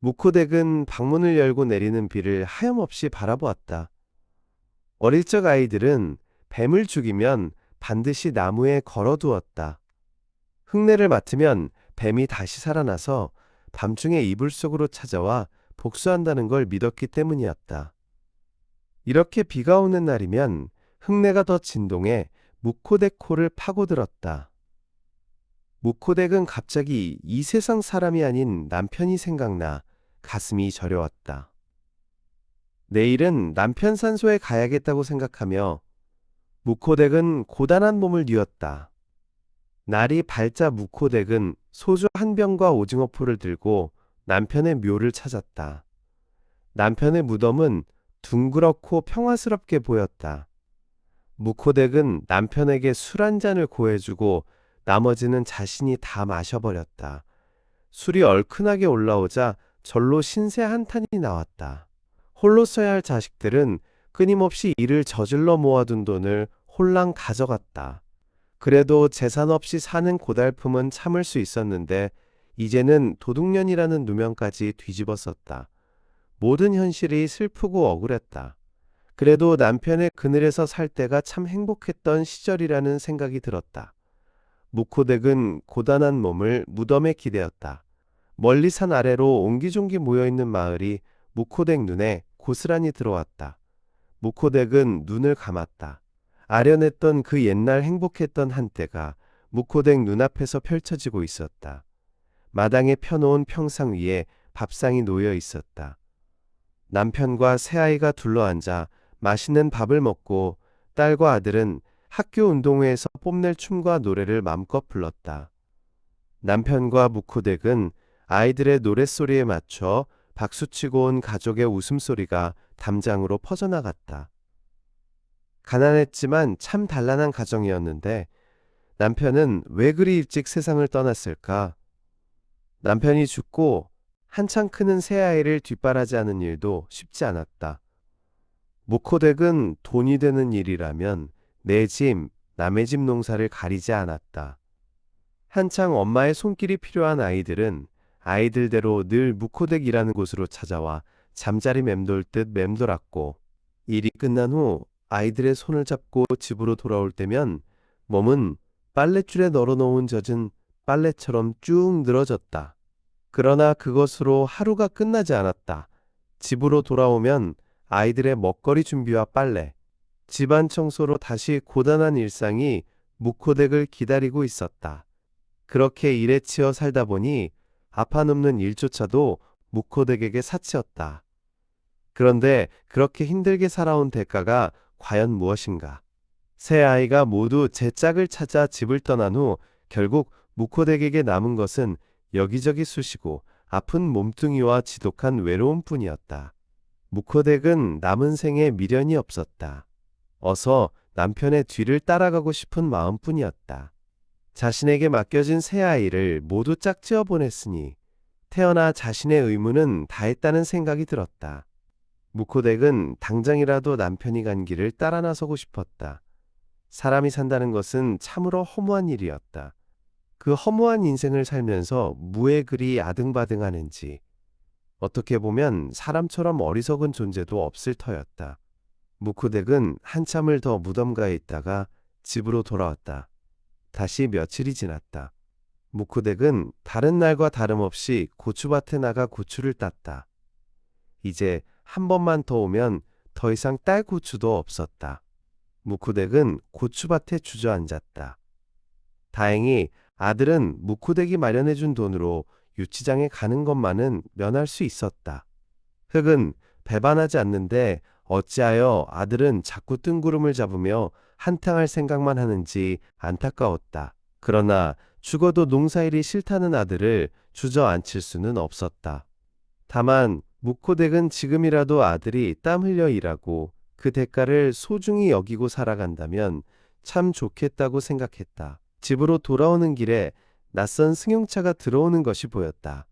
묵호댁은 방문을 열고 내리는 비를 하염없이 바라보았다. 어릴 적 아이들은 뱀을 죽이면 반드시 나무에 걸어두었다. 흙내를 맡으면 뱀이 다시 살아나서 밤중에 이불 속으로 찾아와 복수한다는 걸 믿었기 때문이었다. 이렇게 비가 오는 날이면 흙내가 더 진동해 묵호댁 코를 파고들었다. 묵호댁은 갑자기 이 세상 사람이 아닌 남편이 생각나 가슴이 저려왔다. 내일은 남편 산소에 가야겠다고 생각하며 묵호댁은 고단한 몸을 뉘었다. 날이 밝자 묵호댁은 소주 한 병과 오징어포를 들고 남편의 묘를 찾았다. 남편의 무덤은 둥그렇고 평화스럽게 보였다. 묵호댁은 남편에게 술 한 잔을 고해주고 나머지는 자신이 다 마셔버렸다. 술이 얼큰하게 올라오자 절로 신세 한탄이 나왔다. 홀로 써야 할 자식들은 끊임없이 일을 저질러 모아둔 돈을 홀랑 가져갔다. 그래도 재산 없이 사는 고달픔은 참을 수 있었는데 이제는 도둑년이라는 누명까지 뒤집었었다. 모든 현실이 슬프고 억울했다. 그래도 남편의 그늘에서 살 때가 참 행복했던 시절이라는 생각이 들었다. 무코덱은 고단한 몸을 무덤에 기대었다. 멀리 산 아래로 옹기종기 모여있는 마을이 무코덱 눈에 고스란히 들어왔다. 무코덱은 눈을 감았다. 아련했던 그 옛날 행복했던 한때가 무코덱 눈앞에서 펼쳐지고 있었다. 마당에 펴놓은 평상 위에 밥상이 놓여 있었다. 남편과 새아이가 둘러앉아 맛있는 밥을 먹고 딸과 아들은 학교 운동회에서 뽐낼 춤과 노래를 맘껏 불렀다. 남편과 무코덱은 아이들의 노랫소리에 맞춰 박수치고 온 가족의 웃음소리가 담장으로 퍼져나갔다. 가난했지만 참 단란한 가정이었는데 남편은 왜 그리 일찍 세상을 떠났을까? 남편이 죽고 한창 크는 새아이를 뒷바라지하는 일도 쉽지 않았다. 무코덱은 돈이 되는 일이라면 내 집, 남의 집 농사를 가리지 않았다. 한창 엄마의 손길이 필요한 아이들은 아이들대로 늘 무코덱이라는 곳으로 찾아와 잠자리 맴돌듯 맴돌았고 일이 끝난 후 아이들의 손을 잡고 집으로 돌아올 때면 몸은 빨랫줄에 널어놓은 젖은 빨래처럼 쭉 늘어졌다. 그러나 그것으로 하루가 끝나지 않았다. 집으로 돌아오면 아이들의 먹거리 준비와 빨래, 집안 청소로 다시 고단한 일상이 무코덱을 기다리고 있었다. 그렇게 일에 치여 살다 보니 아파눕는 일조차도 무코덱에게 사치였다. 그런데 그렇게 힘들게 살아온 대가가 과연 무엇인가? 세 아이가 모두 제 짝을 찾아 집을 떠난 후 결국 무코덱에게 남은 것은 여기저기 쑤시고 아픈 몸뚱이와 지독한 외로움뿐이었다. 무코덱은 남은 생에 미련이 없었다. 어서 남편의 뒤를 따라가고 싶은 마음뿐이었다. 자신에게 맡겨진 세 아이를 모두 짝지어 보냈으니 태어나 자신의 의무는 다했다는 생각이 들었다. 무코덱은 당장이라도 남편이 간 길을 따라 나서고 싶었다. 사람이 산다는 것은 참으로 허무한 일이었다. 그 허무한 인생을 살면서 무에 그리 아등바등하는지 어떻게 보면 사람처럼 어리석은 존재도 없을 터였다. 무코덱은 한참을 더 무덤가에 있다가 집으로 돌아왔다. 다시 며칠이 지났다. 무코덱은 다른 날과 다름없이 고추밭에 나가 고추를 땄다. 이제 한 번만 더 오면 더 이상 딸 고추도 없었다. 무코덱은 고추밭에 주저앉았다. 다행히 아들은 무코덱이 마련해준 돈으로 유치장에 가는 것만은 면할 수 있었다. 흙은 배반하지 않는데 어찌하여 아들은 자꾸 뜬구름을 잡으며 한탕할 생각만 하는지 안타까웠다. 그러나 죽어도 농사일이 싫다는 아들을 주저앉힐 수는 없었다. 다만 무코덱은 지금이라도 아들이 땀 흘려 일하고 그 대가를 소중히 여기고 살아간다면 참 좋겠다고 생각했다. 집으로 돌아오는 길에 낯선 승용차가 들어오는 것이 보였다.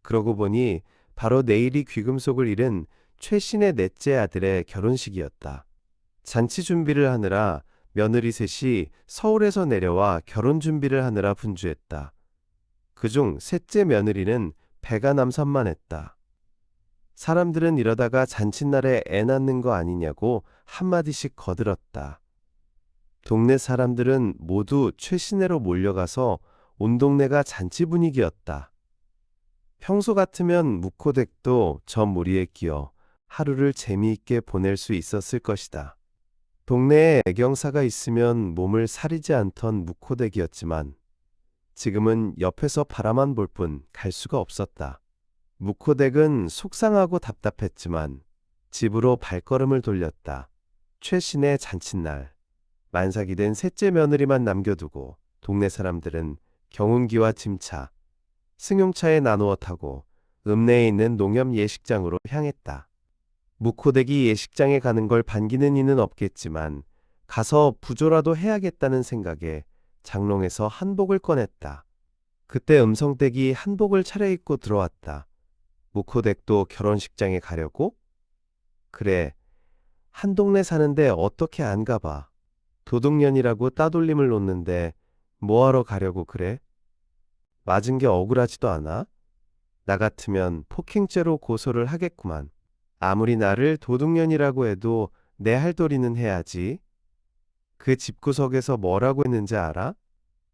그러고 보니 바로 내일이 귀금속을 잃은 최신의 넷째 아들의 결혼식이었다. 잔치 준비를 하느라 며느리 셋이 서울에서 내려와 결혼 준비를 하느라 분주했다. 그중 셋째 며느리는 배가 남산만했다. 사람들은 이러다가 잔칫날에 애 낳는 거 아니냐고 한마디씩 거들었다. 동네 사람들은 모두 최신애로 몰려가서 온 동네가 잔치 분위기였다. 평소 같으면 무코덱도 저 무리에 끼어 하루를 재미있게 보낼 수 있었을 것이다. 동네에 애경사가 있으면 몸을 사리지 않던 무코덱이었지만 지금은 옆에서 바라만 볼 뿐 갈 수가 없었다. 무코덱은 속상하고 답답했지만 집으로 발걸음을 돌렸다. 최신의 잔칫날. 만삭이 된 셋째 며느리만 남겨두고 동네 사람들은 경운기와 짐차, 승용차에 나누어 타고 읍내에 있는 농협 예식장으로 향했다. 무코덱이 예식장에 가는 걸 반기는 이는 없겠지만 가서 부조라도 해야겠다는 생각에 장롱에서 한복을 꺼냈다. 그때 음성댁이 한복을 차려입고 들어왔다. 무코덱도 결혼식장에 가려고? 그래, 한 동네 사는데 어떻게 안 가봐. 도둑년이라고 따돌림을 놓는데 뭐하러 가려고 그래? 맞은 게 억울하지도 않아? 나 같으면 폭행죄로 고소를 하겠구만. 아무리 나를 도둑년이라고 해도 내 할 도리는 해야지. 그 집구석에서 뭐라고 했는지 알아?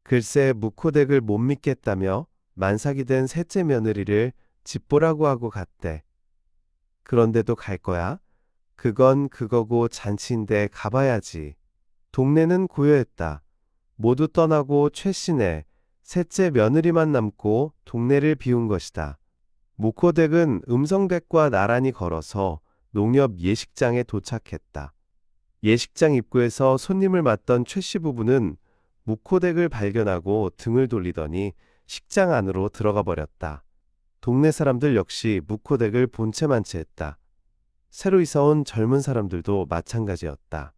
글쎄 묵호댁을 못 믿겠다며 만삭이 된 셋째 며느리를 집보라고 하고 갔대. 그런데도 갈 거야? 그건 그거고 잔치인데 가봐야지. 동네는 고요했다. 모두 떠나고 최씨네 셋째 며느리만 남고 동네를 비운 것이다. 묵호댁은 음성댁과 나란히 걸어서 농협 예식장에 도착했다. 예식장 입구에서 손님을 맞던 최씨 부부는 묵호댁을 발견하고 등을 돌리더니 식장 안으로 들어가 버렸다. 동네 사람들 역시 묵호댁을 본체만 채했다. 새로 이사온 젊은 사람들도 마찬가지였다.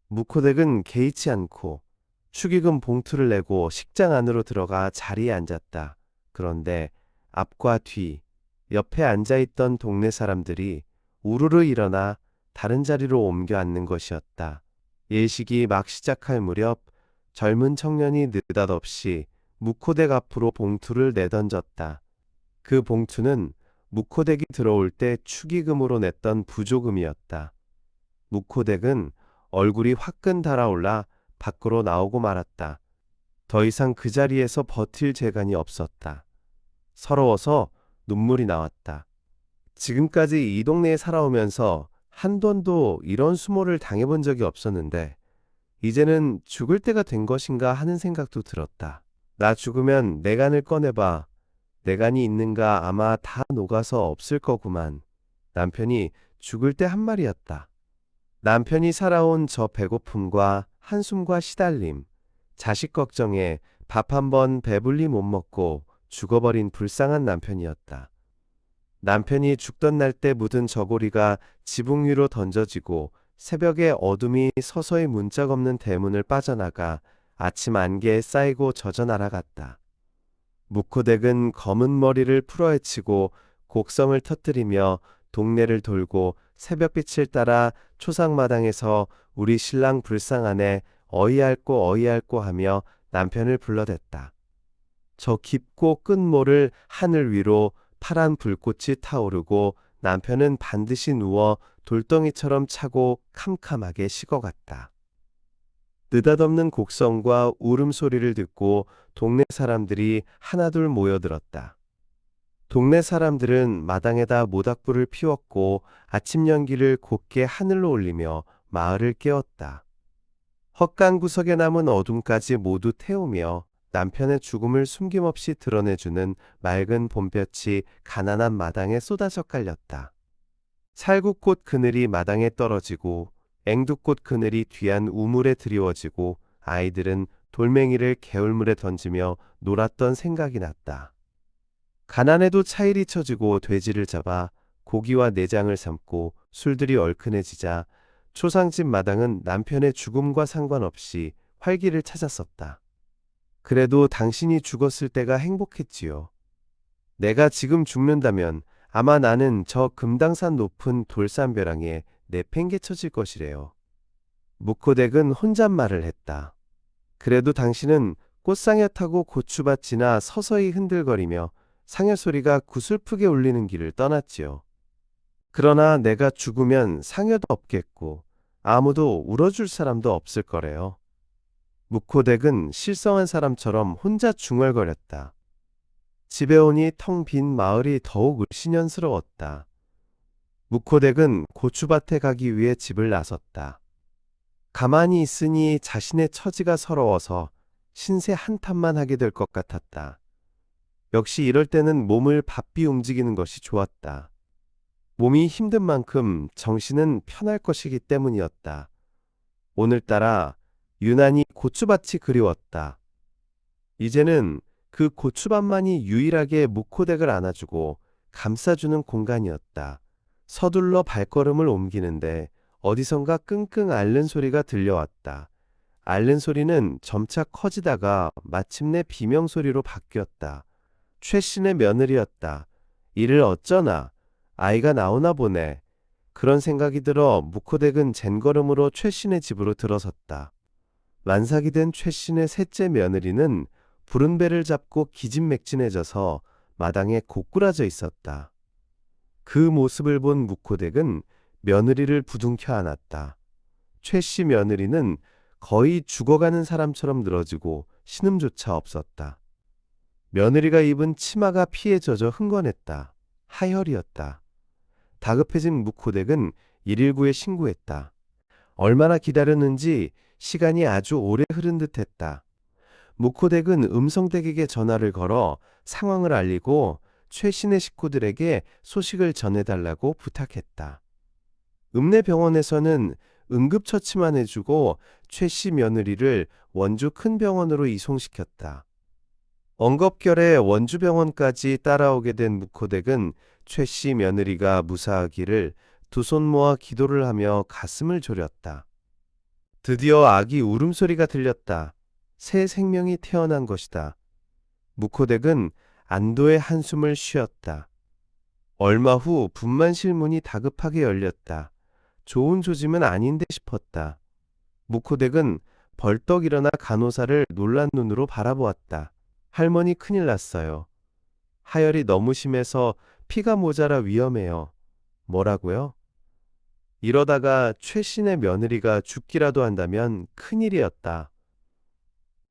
묵호댁은 개의치 않고 축의금 봉투를 내고 식장 안으로 들어가 자리에 앉았다. 그런데 앞과 뒤, 옆에 앉아있던 동네 사람들이 우르르 일어나 다른 자리로 옮겨 앉는 것이었다. 예식이 막 시작할 무렵 젊은 청년이 느닷없이 묵호댁 앞으로 봉투를 내던졌다. 그 봉투는 묵호댁이 들어올 때 축의금으로 냈던 부조금이었다. 묵호댁은 얼굴이 화끈 달아올라 밖으로 나오고 말았다. 더 이상 그 자리에서 버틸 재간이 없었다. 서러워서 눈물이 나왔다. 지금까지 이 동네에 살아오면서 한 번도 이런 수모를 당해본 적이 없었는데 이제는 죽을 때가 된 것인가 하는 생각도 들었다. 나 죽으면 내 간을 꺼내봐. 내 간이 있는가 아마 다 녹아서 없을 거구만. 남편이 죽을 때 한 말이었다. 남편이 살아온 저 배고픔과 한숨과 시달림, 자식 걱정에 밥 한 번 배불리 못 먹고 죽어버린 불쌍한 남편이었다. 남편이 죽던 날 때 묻은 저고리가 지붕 위로 던져지고 새벽에 어둠이 서서히 문짝 없는 대문을 빠져나가 아침 안개에 쌓이고 젖어 날아갔다. 묵호댁은 검은 머리를 풀어헤치고 곡성을 터뜨리며 동네를 돌고 새벽빛을 따라 초상마당에서 우리 신랑 불쌍하네 어이할꼬 어이할꼬 하며 남편을 불러댔다. 저 깊고 끈 모를 하늘 위로 파란 불꽃이 타오르고 남편은 반드시 누워 돌덩이처럼 차고 캄캄하게 식어갔다. 느닷없는 곡성과 울음소리를 듣고 동네 사람들이 하나둘 모여들었다. 동네 사람들은 마당에다 모닥불을 피웠고 아침 연기를 곱게 하늘로 올리며 마을을 깨웠다. 헛간 구석에 남은 어둠까지 모두 태우며 남편의 죽음을 숨김없이 드러내주는 맑은 봄볕이 가난한 마당에 쏟아져 깔렸다. 살구꽃 그늘이 마당에 떨어지고 앵두꽃 그늘이 뒤안 우물에 드리워지고 아이들은 돌멩이를 개울물에 던지며 놀았던 생각이 났다. 가난해도 차일이 쳐지고 돼지를 잡아 고기와 내장을 삶고 술들이 얼큰해지자 초상집 마당은 남편의 죽음과 상관없이 활기를 찾았었다. 그래도 당신이 죽었을 때가 행복했지요. 내가 지금 죽는다면 아마 나는 저 금당산 높은 돌산벼랑에 내팽개쳐질 것이래요. 묵호댁은 혼잣말을 했다. 그래도 당신은 꽃상여 타고 고추밭이나 서서히 흔들거리며 상여 소리가 구슬프게 울리는 길을 떠났지요. 그러나 내가 죽으면 상여도 없겠고 아무도 울어줄 사람도 없을 거래요. 묵호댁은 실성한 사람처럼 혼자 중얼거렸다. 집에 오니 텅 빈 마을이 더욱 을씨년스러웠다. 묵호댁은 고추밭에 가기 위해 집을 나섰다. 가만히 있으니 자신의 처지가 서러워서 신세 한탄만 하게 될 것 같았다. 역시 이럴 때는 몸을 바삐 움직이는 것이 좋았다. 몸이 힘든 만큼 정신은 편할 것이기 때문이었다. 오늘따라 유난히 고추밭이 그리웠다. 이제는 그 고추밭만이 유일하게 묵호댁을 안아주고 감싸주는 공간이었다. 서둘러 발걸음을 옮기는데 어디선가 끙끙 앓는 소리가 들려왔다. 앓는 소리는 점차 커지다가 마침내 비명소리로 바뀌었다. 최씨네 며느리였다. 이를 어쩌나. 아이가 나오나 보네. 그런 생각이 들어 묵호댁은 젠걸음으로 최씨네 집으로 들어섰다. 만삭이 된 최씨네 셋째 며느리는 부른 배를 잡고 기진맥진해져서 마당에 고꾸라져 있었다. 그 모습을 본 묵호댁은 며느리를 부둥켜 안았다. 최씨 며느리는 거의 죽어가는 사람처럼 늘어지고 신음조차 없었다. 며느리가 입은 치마가 피에 젖어 흥건했다. 하혈이었다. 다급해진 묵호댁은 119에 신고했다. 얼마나 기다렸는지 시간이 아주 오래 흐른 듯했다. 묵호댁은 음성댁에게 전화를 걸어 상황을 알리고 최신의 식구들에게 소식을 전해달라고 부탁했다. 읍내 병원에서는 응급처치만 해주고 최씨 며느리를 원주 큰 병원으로 이송시켰다. 엉겁결에 원주병원까지 따라오게 된 묵호댁은 최씨 며느리가 무사하기를 두 손 모아 기도를 하며 가슴을 졸였다. 드디어 아기 울음소리가 들렸다. 새 생명이 태어난 것이다. 묵호댁은 안도의 한숨을 쉬었다. 얼마 후 분만실 문이 다급하게 열렸다. 좋은 조짐은 아닌데 싶었다. 묵호댁은 벌떡 일어나 간호사를 놀란 눈으로 바라보았다. 할머니 큰일 났어요. 하혈이 너무 심해서 피가 모자라 위험해요. 뭐라고요? 이러다가 최신의 며느리가 죽기라도 한다면 큰일이었다.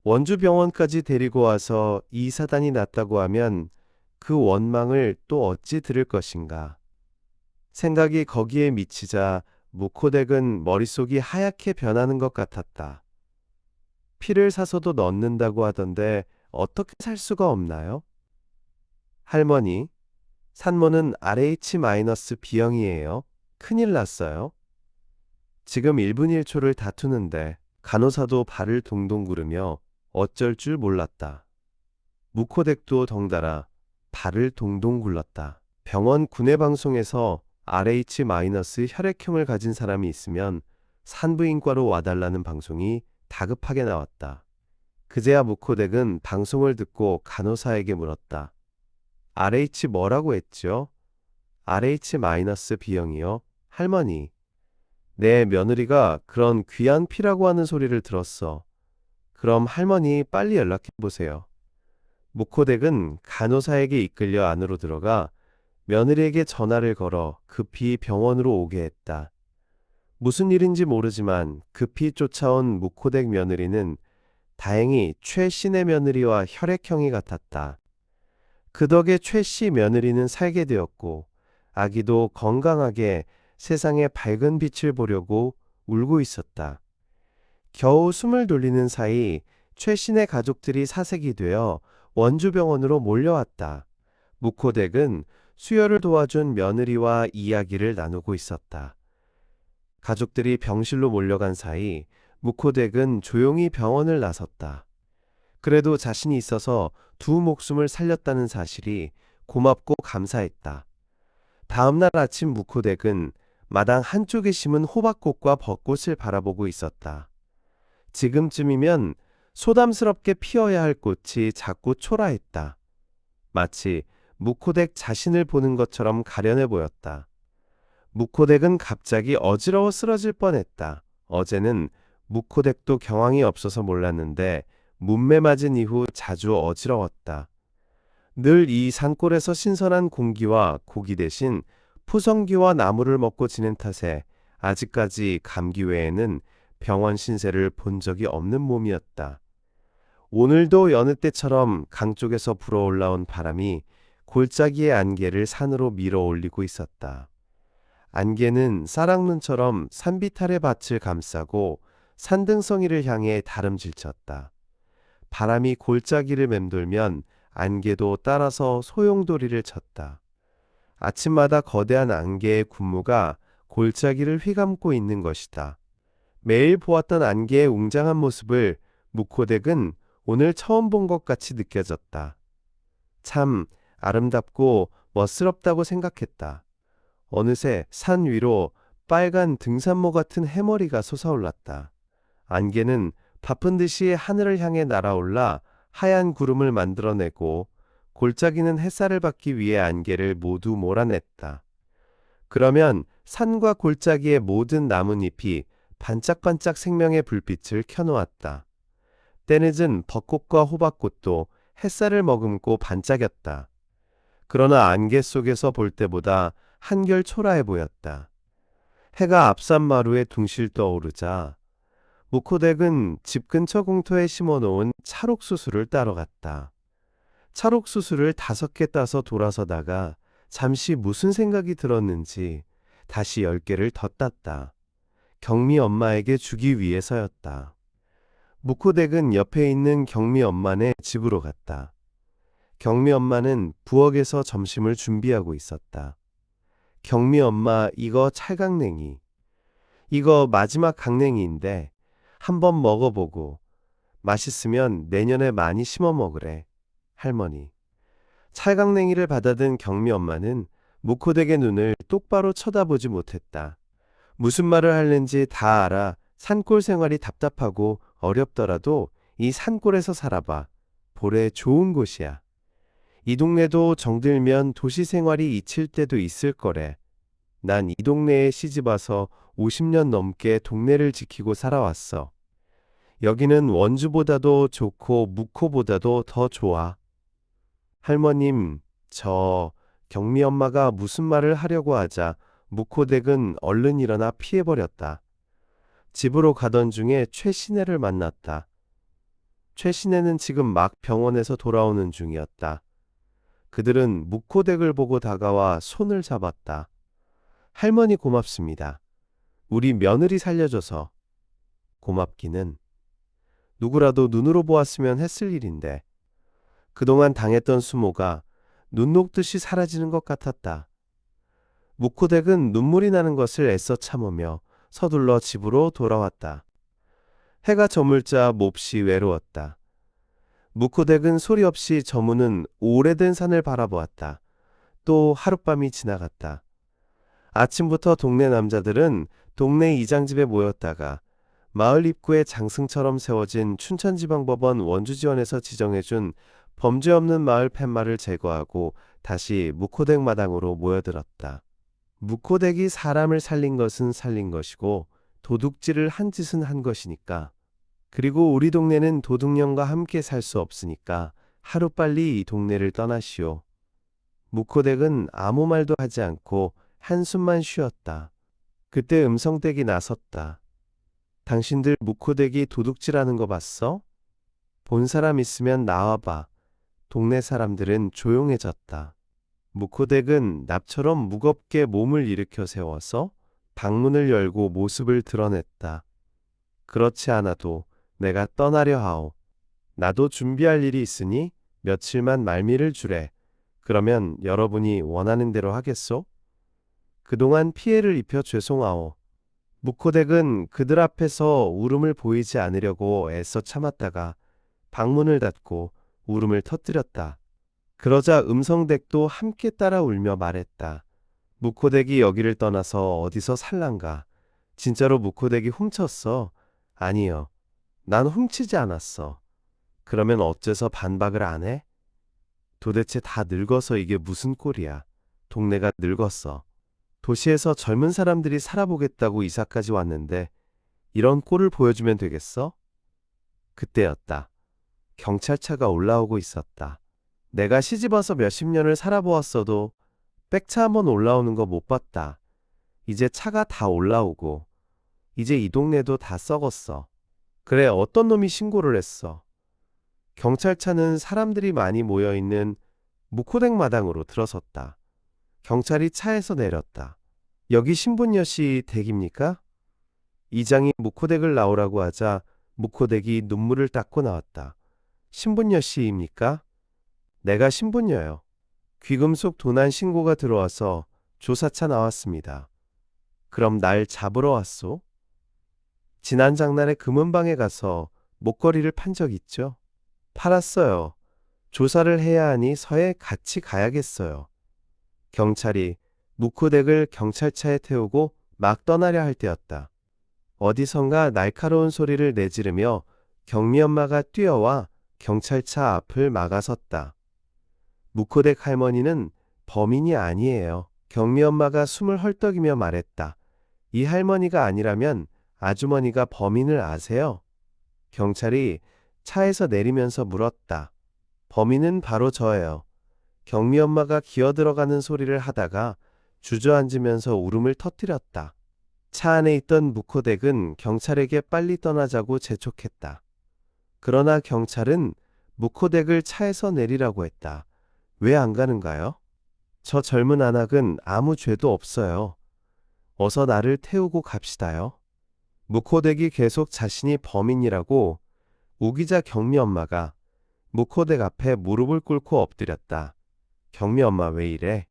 원주병원까지 데리고 와서 이 사단이 났다고 하면 그 원망을 또 어찌 들을 것인가. 생각이 거기에 미치자 묵호댁은 머릿속이 하얗게 변하는 것 같았다. 피를 사서도 넣는다고 하던데 어떻게 살 수가 없나요? 할머니, 산모는 RH-B형이에요. 큰일 났어요. 지금 1분 1초를 다투는데 간호사도 발을 동동 구르며 어쩔 줄 몰랐다. 묵호댁도 덩달아 발을 동동 굴렀다. 병원 구내방송에서 RH- 혈액형을 가진 사람이 있으면 산부인과로 와달라는 방송이 다급하게 나왔다. 그제야 묵호댁은 방송을 듣고 간호사에게 물었다. RH 뭐라고 했죠? RH-B형이요. 할머니, 내 며느리가 그런 귀한 피라고 하는 소리를 들었어. 그럼 할머니 빨리 연락해 보세요. 묵호댁은 간호사에게 이끌려 안으로 들어가 며느리에게 전화를 걸어 급히 병원으로 오게 했다. 무슨 일인지 모르지만 급히 쫓아온 묵호댁 며느리는 다행히 최씨네 며느리와 혈액형이 같았다. 그 덕에 최씨 며느리는 살게 되었고 아기도 건강하게 세상의 밝은 빛을 보려고 울고 있었다. 겨우 숨을 돌리는 사이 최신의 가족들이 사색이 되어 원주병원으로 몰려왔다. 묵호댁은 수혈을 도와준 며느리와 이야기를 나누고 있었다. 가족들이 병실로 몰려간 사이 묵호댁은 조용히 병원을 나섰다. 그래도 자신이 있어서 두 목숨을 살렸다는 사실이 고맙고 감사했다. 다음날 아침 묵호댁은 마당 한쪽에 심은 호박꽃과 벚꽃을 바라보고 있었다. 지금쯤이면 소담스럽게 피어야 할 꽃이 자꾸 초라했다. 마치 묵호댁 자신을 보는 것처럼 가련해 보였다. 묵호댁은 갑자기 어지러워 쓰러질 뻔했다. 어제는 묵호댁도 경황이 없어서 몰랐는데 문매 맞은 이후 자주 어지러웠다. 늘 이 산골에서 신선한 공기와 고기 대신 푸성기와 나무를 먹고 지낸 탓에 아직까지 감기 외에는 병원 신세를 본 적이 없는 몸이었다. 오늘도 여느 때처럼 강 쪽에서 불어올라온 바람이 골짜기의 안개를 산으로 밀어 올리고 있었다. 안개는 쌀랑눈처럼 산비탈의 밭을 감싸고 산등성이를 향해 다름질쳤다. 바람이 골짜기를 맴돌면 안개도 따라서 소용돌이를 쳤다. 아침마다 거대한 안개의 군무가 골짜기를 휘감고 있는 것이다. 매일 보았던 안개의 웅장한 모습을 묵호댁은 오늘 처음 본 것 같이 느껴졌다. 참 아름답고 멋스럽다고 생각했다. 어느새 산 위로 빨간 등산모 같은 해머리가 솟아올랐다. 안개는 바쁜 듯이 하늘을 향해 날아올라 하얀 구름을 만들어내고 골짜기는 햇살을 받기 위해 안개를 모두 몰아냈다. 그러면 산과 골짜기의 모든 나뭇잎이 반짝반짝 생명의 불빛을 켜놓았다. 때늦은 벚꽃과 호박꽃도 햇살을 머금고 반짝였다. 그러나 안개 속에서 볼 때보다 한결 초라해 보였다. 해가 앞산 마루에 둥실 떠오르자 무코덱은 집 근처 공터에 심어놓은 찰옥수수를 따러 갔다. 찰옥수수를 5개 따서 돌아서다가 잠시 무슨 생각이 들었는지 다시 10개를 더 땄다. 경미 엄마에게 주기 위해서였다. 무코덱은 옆에 있는 경미 엄마네 집으로 갔다. 경미 엄마는 부엌에서 점심을 준비하고 있었다. 경미 엄마, 이거 찰강냉이. 이거 마지막 강냉이인데 한번 먹어보고 맛있으면 내년에 많이 심어 먹으래. 할머니. 찰강냉이를 받아든 경미 엄마는 무코덱의 눈을 똑바로 쳐다보지 못했다. 무슨 말을 하는지 다 알아. 산골 생활이 답답하고 어렵더라도 이 산골에서 살아봐. 볼에 좋은 곳이야. 이 동네도 정들면 도시 생활이 잊힐 때도 있을 거래. 난 이 동네에 시집와서 50년 넘게 동네를 지키고 살아왔어. 여기는 원주보다도 좋고 묵호보다도 더 좋아. 할머님, 경미 엄마가 무슨 말을 하려고 하자 무코덱은 얼른 일어나 피해버렸다. 집으로 가던 중에 최신혜를 만났다. 최신혜는 지금 막 병원에서 돌아오는 중이었다. 그들은 무코덱을 보고 다가와 손을 잡았다. 할머니 고맙습니다. 우리 며느리 살려줘서. 고맙기는. 누구라도 눈으로 보았으면 했을 일인데 그동안 당했던 수모가 눈 녹듯이 사라지는 것 같았다. 무코덱은 눈물이 나는 것을 애써 참으며 서둘러 집으로 돌아왔다. 해가 저물자 몹시 외로웠다. 무코덱은 소리 없이 저무는 오래된 산을 바라보았다. 또 하룻밤이 지나갔다. 아침부터 동네 남자들은 동네 이장집에 모였다가 마을 입구에 장승처럼 세워진 춘천지방법원 원주지원에서 지정해준 범죄 없는 마을 팻말을 제거하고 다시 무코덱 마당으로 모여들었다. 무코덱이 사람을 살린 것은 살린 것이고 도둑질을 한 짓은 한 것이니까. 그리고 우리 동네는 도둑년과 함께 살 수 없으니까 하루빨리 이 동네를 떠나시오. 무코덱은 아무 말도 하지 않고 한숨만 쉬었다. 그때 음성댁이 나섰다. 당신들 무코덱이 도둑질하는 거 봤어? 본 사람 있으면 나와봐. 동네 사람들은 조용해졌다. 무코덱은 납처럼 무겁게 몸을 일으켜 세워서 방문을 열고 모습을 드러냈다. 그렇지 않아도 내가 떠나려 하오. 나도 준비할 일이 있으니 며칠만 말미를 주래. 그러면 여러분이 원하는 대로 하겠소? 그동안 피해를 입혀 죄송하오. 무코덱은 그들 앞에서 울음을 보이지 않으려고 애써 참았다가 방문을 닫고 울음을 터뜨렸다. 그러자 음성댁도 함께 따라 울며 말했다. 무코덱이 여기를 떠나서 어디서 살란가? 진짜로 무코덱이 훔쳤어? 아니요. 난 훔치지 않았어. 그러면 어째서 반박을 안 해? 도대체 다 늙어서 이게 무슨 꼴이야. 동네가 늙었어. 도시에서 젊은 사람들이 살아보겠다고 이사까지 왔는데 이런 꼴을 보여주면 되겠어? 그때였다. 경찰차가 올라오고 있었다. 내가 시집와서 몇십 년을 살아보았어도 백차 한번 올라오는 거 못 봤다. 이제 차가 다 올라오고 이제 이 동네도 다 썩었어. 그래, 어떤 놈이 신고를 했어. 경찰차는 사람들이 많이 모여있는 무코덱 마당으로 들어섰다. 경찰이 차에서 내렸다. 여기 신분여 씨 댁입니까? 이장이 무코덱을 나오라고 하자 무코덱이 눈물을 닦고 나왔다. 신분여 씨입니까? 내가 신분여요. 귀금속 도난 신고가 들어와서 조사차 나왔습니다. 그럼 날 잡으러 왔소? 지난 장날에 금은방에 가서 목걸이를 판 적 있죠? 팔았어요. 조사를 해야 하니 서에 같이 가야겠어요. 경찰이 무코덱을 경찰차에 태우고 막 떠나려 할 때였다. 어디선가 날카로운 소리를 내지르며 경미 엄마가 뛰어와 경찰차 앞을 막아섰다. 무코덱 할머니는 범인이 아니에요. 경미 엄마가 숨을 헐떡이며 말했다. 이 할머니가 아니라면 아주머니가 범인을 아세요? 경찰이 차에서 내리면서 물었다. 범인은 바로 저예요. 경미 엄마가 기어들어가는 소리를 하다가 주저앉으면서 울음을 터뜨렸다. 차 안에 있던 무코덱은 경찰에게 빨리 떠나자고 재촉했다. 그러나 경찰은 무코덱을 차에서 내리라고 했다. 왜 안 가는가요? 저 젊은 안악은 아무 죄도 없어요. 어서 나를 태우고 갑시다요. 무코덱이 계속 자신이 범인이라고 우기자 경미 엄마가 무코덱 앞에 무릎을 꿇고 엎드렸다. 경미 엄마 왜 이래?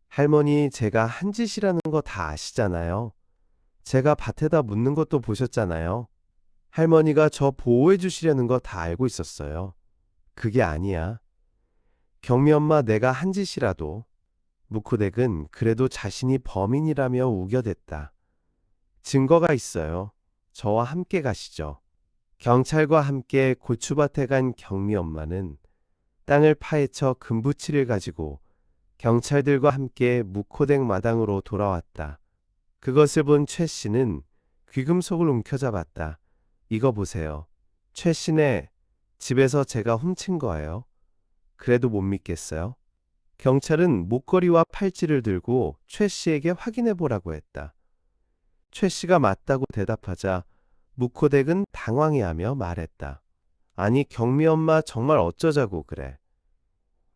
할머니 제가 한 짓이라는 거 다 아시잖아요. 제가 밭에다 묻는 것도 보셨잖아요. 할머니가 저 보호해 주시려는 거 다 알고 있었어요. 그게 아니야. 경미 엄마 내가 한 짓이라도. 무코덱은 그래도 자신이 범인이라며 우겨댔다. 증거가 있어요. 저와 함께 가시죠. 경찰과 함께 고추밭에 간 경미 엄마는 땅을 파헤쳐 금부치를 가지고 경찰들과 함께 무코덱 마당으로 돌아왔다. 그것을 본 최 씨는 귀금속을 움켜잡았다. 이거 보세요. 최 씨네 집에서 제가 훔친 거예요. 그래도 못 믿겠어요? 경찰은 목걸이와 팔찌를 들고 최 씨에게 확인해 보라고 했다. 최 씨가 맞다고 대답하자 무코덱은 당황해하며 말했다. 아니 경미 엄마 정말 어쩌자고 그래.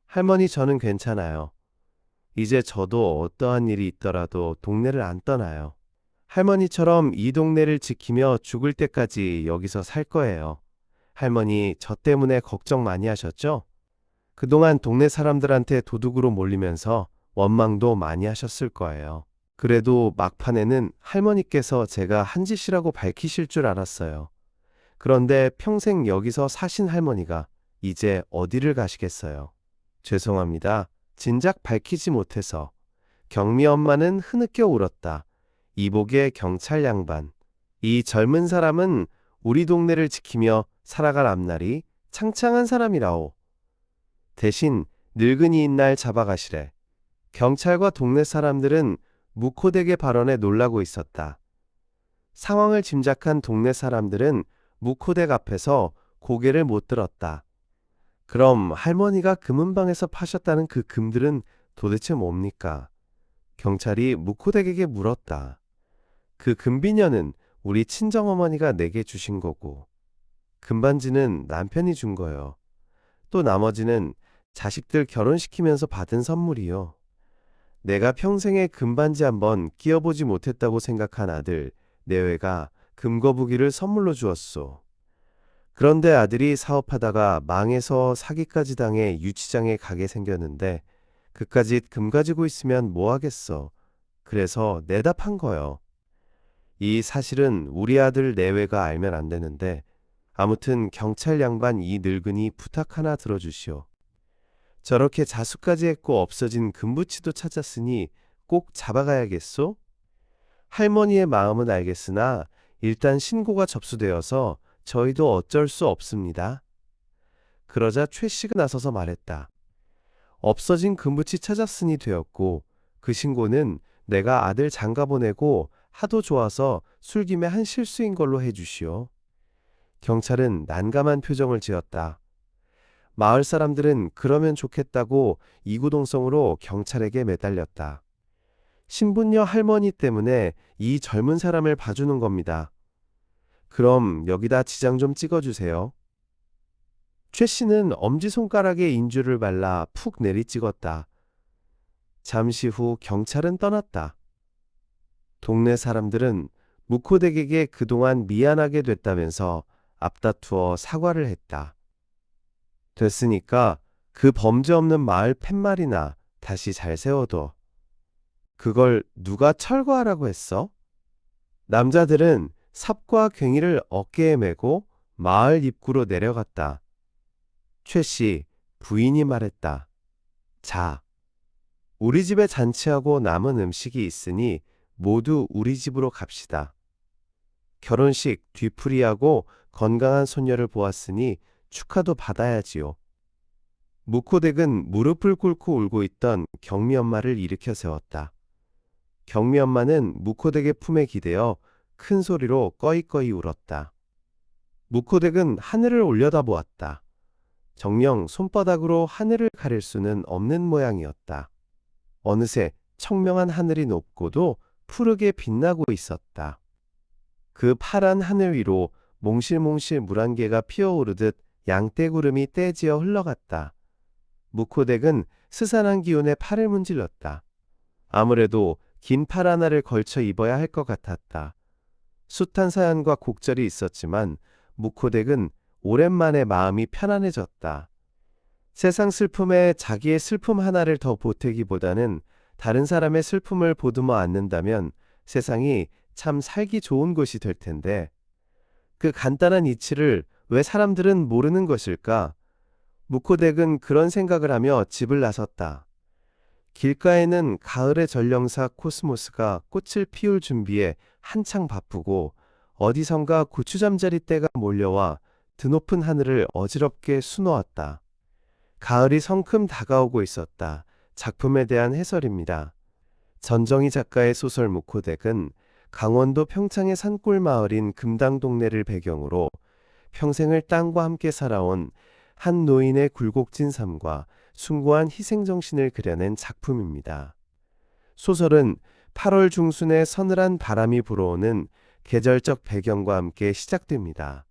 할머니 저는 괜찮아요. 이제 저도 어떠한 일이 있더라도 동네를 안 떠나요. 할머니처럼 이 동네를 지키며 죽을 때까지 여기서 살 거예요. 할머니 저 때문에 걱정 많이 하셨죠? 그동안 동네 사람들한테 도둑으로 몰리면서 원망도 많이 하셨을 거예요. 그래도 막판에는 할머니께서 제가 한 짓이라고 밝히실 줄 알았어요. 그런데 평생 여기서 사신 할머니가 이제 어디를 가시겠어요? 죄송합니다. 진작 밝히지 못해서. 경미 엄마는 흐느껴 울었다. 이복의 경찰 양반. 이 젊은 사람은 우리 동네를 지키며 살아갈 앞날이 창창한 사람이라오. 대신 늙은이인 날 잡아가시래. 경찰과 동네 사람들은 무코덱의 발언에 놀라고 있었다. 상황을 짐작한 동네 사람들은 무코덱 앞에서 고개를 못 들었다. 그럼 할머니가 금은방에서 파셨다는 그 금들은 도대체 뭡니까? 경찰이 무코덱에게 물었다. 그 금비녀는 우리 친정어머니가 내게 주신 거고, 금반지는 남편이 준 거요. 또 나머지는 자식들 결혼시키면서 받은 선물이요. 내가 평생에 금반지 한번 끼워보지 못했다고 생각한 아들, 내외가 금거북이를 선물로 주었소. 그런데 아들이 사업하다가 망해서 사기까지 당해 유치장에 가게 생겼는데 그까짓 금 가지고 있으면 뭐 하겠어. 그래서 내다 판 거요. 이 사실은 우리 아들 내외가 알면 안 되는데 아무튼 경찰 양반 이 늙은이 부탁 하나 들어주시오. 저렇게 자수까지 했고 없어진 금부치도 찾았으니 꼭 잡아가야겠소? 할머니의 마음은 알겠으나 일단 신고가 접수되어서 저희도 어쩔 수 없습니다. 그러자 최 씨가 나서서 말했다. 없어진 금부치 찾았으니 되었고 그 신고는 내가 아들 장가 보내고 하도 좋아서 술김에 한 실수인 걸로 해주시오. 경찰은 난감한 표정을 지었다. 마을 사람들은 그러면 좋겠다고 이구동성으로 경찰에게 매달렸다. 신분녀 할머니 때문에 이 젊은 사람을 봐주는 겁니다. 그럼 여기다 지장 좀 찍어주세요. 최 씨는 엄지손가락에 인주를 발라 푹 내리 찍었다. 잠시 후 경찰은 떠났다. 동네 사람들은 무코덱에게 그동안 미안하게 됐다면서 앞다투어 사과를 했다. 됐으니까 그 범죄 없는 마을 팻말이나 다시 잘 세워둬. 그걸 누가 철거하라고 했어? 남자들은 삽과 괭이를 어깨에 메고 마을 입구로 내려갔다. 최 씨, 부인이 말했다. 자, 우리 집에 잔치하고 남은 음식이 있으니 모두 우리 집으로 갑시다. 결혼식 뒤풀이하고 건강한 손녀를 보았으니 축하도 받아야지요. 무코덱은 무릎을 꿇고 울고 있던 경미 엄마를 일으켜 세웠다. 경미 엄마는 무코덱의 품에 기대어 큰 소리로 꺼이꺼이 울었다. 무코덱은 하늘을 올려다보았다. 정녕 손바닥으로 하늘을 가릴 수는 없는 모양이었다. 어느새 청명한 하늘이 높고도 푸르게 빛나고 있었다. 그 파란 하늘 위로 몽실몽실 물 한 개가 피어오르듯 양떼구름이 떼지어 흘러갔다. 무코덱은 스산한 기운에 팔을 문질렀다. 아무래도 긴 팔 하나를 걸쳐 입어야 할 것 같았다. 숱한 사연과 곡절이 있었지만 무코덱은 오랜만에 마음이 편안해졌다. 세상 슬픔에 자기의 슬픔 하나를 더 보태기보다는 다른 사람의 슬픔을 보듬어 안는다면 세상이 참 살기 좋은 곳이 될 텐데 그 간단한 이치를 왜 사람들은 모르는 것일까? 무코덱은 그런 생각을 하며 집을 나섰다. 길가에는 가을의 전령사 코스모스가 꽃을 피울 준비에 한창 바쁘고 어디선가 고추잠자리 떼가 몰려와 드높은 하늘을 어지럽게 수놓았다. 가을이 성큼 다가오고 있었다. 작품에 대한 해설입니다. 전정희 작가의 소설 무코덱은 강원도 평창의 산골 마을인 금당동네를 배경으로 평생을 땅과 함께 살아온 한 노인의 굴곡진 삶과 숭고한 희생정신을 그려낸 작품입니다. 소설은 8월 중순에 서늘한 바람이 불어오는 계절적 배경과 함께 시작됩니다.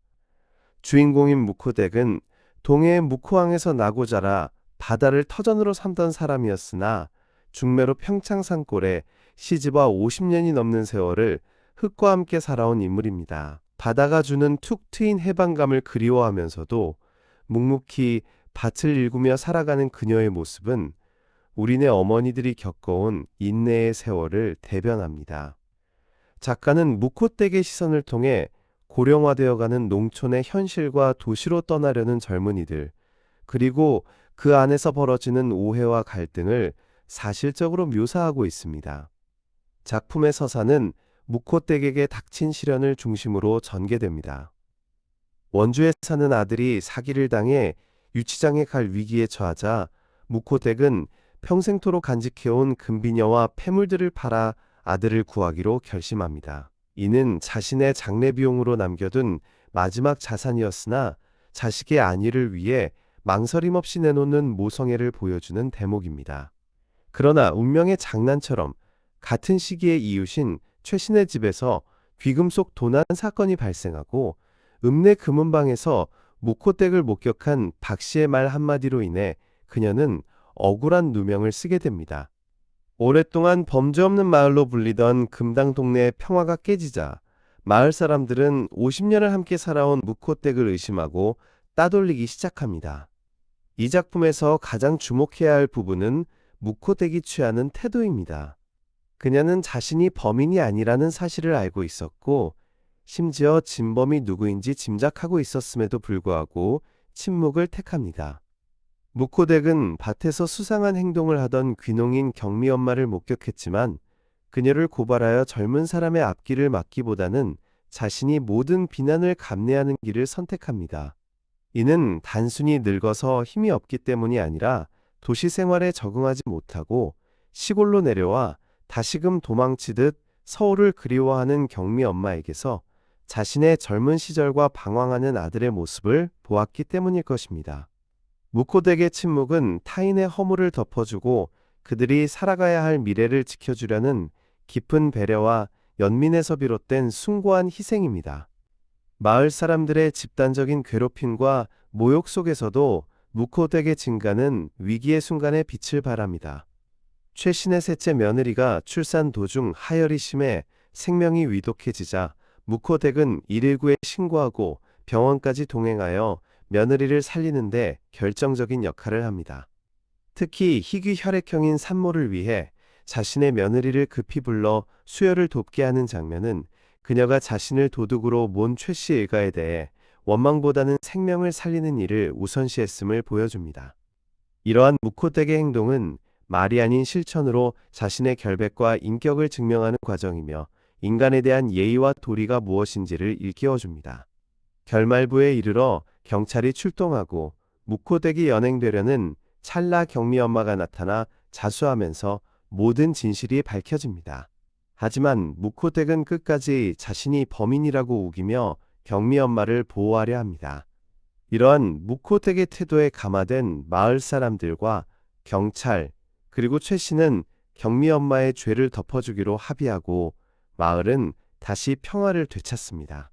주인공인 무코덱은 동해의 무코항에서 나고 자라 바다를 터전으로 삼던 사람이었으나 중매로 평창 산골에 시집와 50년이 넘는 세월을 흙과 함께 살아온 인물입니다. 바다가 주는 툭 트인 해방감을 그리워하면서도 묵묵히 밭을 일구며 살아가는 그녀의 모습은 우리네 어머니들이 겪어온 인내의 세월을 대변합니다. 작가는 무코덱의 시선을 통해 고령화되어가는 농촌의 현실과 도시로 떠나려는 젊은이들, 그리고 그 안에서 벌어지는 오해와 갈등을 사실적으로 묘사하고 있습니다. 작품의 서사는 무코덱에게 닥친 시련을 중심으로 전개됩니다. 원주에 사는 아들이 사기를 당해 유치장에 갈 위기에 처하자 무코덱은 평생토록 간직해온 금비녀와 폐물들을 팔아 아들을 구하기로 결심합니다. 이는 자신의 장례 비용으로 남겨둔 마지막 자산이었으나 자식의 안위를 위해 망설임 없이 내놓는 모성애를 보여주는 대목입니다. 그러나 운명의 장난처럼 같은 시기에 이웃인 최신의 집에서 귀금속 도난 사건이 발생하고 읍내 금은방에서 무코덱을 목격한 박씨의 말 한마디로 인해 그녀는 억울한 누명을 쓰게 됩니다. 오랫동안 범죄 없는 마을로 불리던 금당 동네의 평화가 깨지자 마을 사람들은 50년을 함께 살아온 무코덱을 의심하고 따돌리기 시작합니다. 이 작품에서 가장 주목해야 할 부분은 무코덱이 취하는 태도입니다. 그녀는 자신이 범인이 아니라는 사실을 알고 있었고 심지어 진범이 누구인지 짐작하고 있었음에도 불구하고 침묵을 택합니다. 무코덱은 밭에서 수상한 행동을 하던 귀농인 경미 엄마를 목격했지만 그녀를 고발하여 젊은 사람의 앞길을 막기보다는 자신이 모든 비난을 감내하는 길을 선택합니다. 이는 단순히 늙어서 힘이 없기 때문이 아니라 도시 생활에 적응하지 못하고 시골로 내려와 다시금 도망치듯 서울을 그리워하는 경미 엄마에게서 자신의 젊은 시절과 방황하는 아들의 모습을 보았기 때문일 것입니다. 무코덱의 침묵은 타인의 허물을 덮어주고 그들이 살아가야 할 미래를 지켜주려는 깊은 배려와 연민에서 비롯된 숭고한 희생입니다. 마을 사람들의 집단적인 괴롭힘과 모욕 속에서도 무코덱의 증가는 위기의 순간에 빛을 발합니다. 최신의 셋째 며느리가 출산 도중 하혈이 심해 생명이 위독해지자 무코덱은 119에 신고하고 병원까지 동행하여 며느리를 살리는데 결정적인 역할을 합니다. 특히 희귀 혈액형인 산모를 위해 자신의 며느리를 급히 불러 수혈을 돕게 하는 장면은 그녀가 자신을 도둑으로 몬 최씨 일가에 대해 원망보다는 생명을 살리는 일을 우선시했음을 보여줍니다. 이러한 무코덱의 행동은 말이 아닌 실천으로 자신의 결백과 인격을 증명하는 과정이며 인간에 대한 예의와 도리가 무엇인지를 일깨워줍니다. 결말부에 이르러 경찰이 출동하고 무코덱이 연행되려는 찰나 경미 엄마가 나타나 자수하면서 모든 진실이 밝혀집니다. 하지만 무코댁은 끝까지 자신이 범인이라고 우기며 경미 엄마를 보호하려 합니다. 이러한 무코댁의 태도에 감화된 마을 사람들과 경찰, 그리고 최 씨는 경미 엄마의 죄를 덮어주기로 합의하고 마을은 다시 평화를 되찾습니다.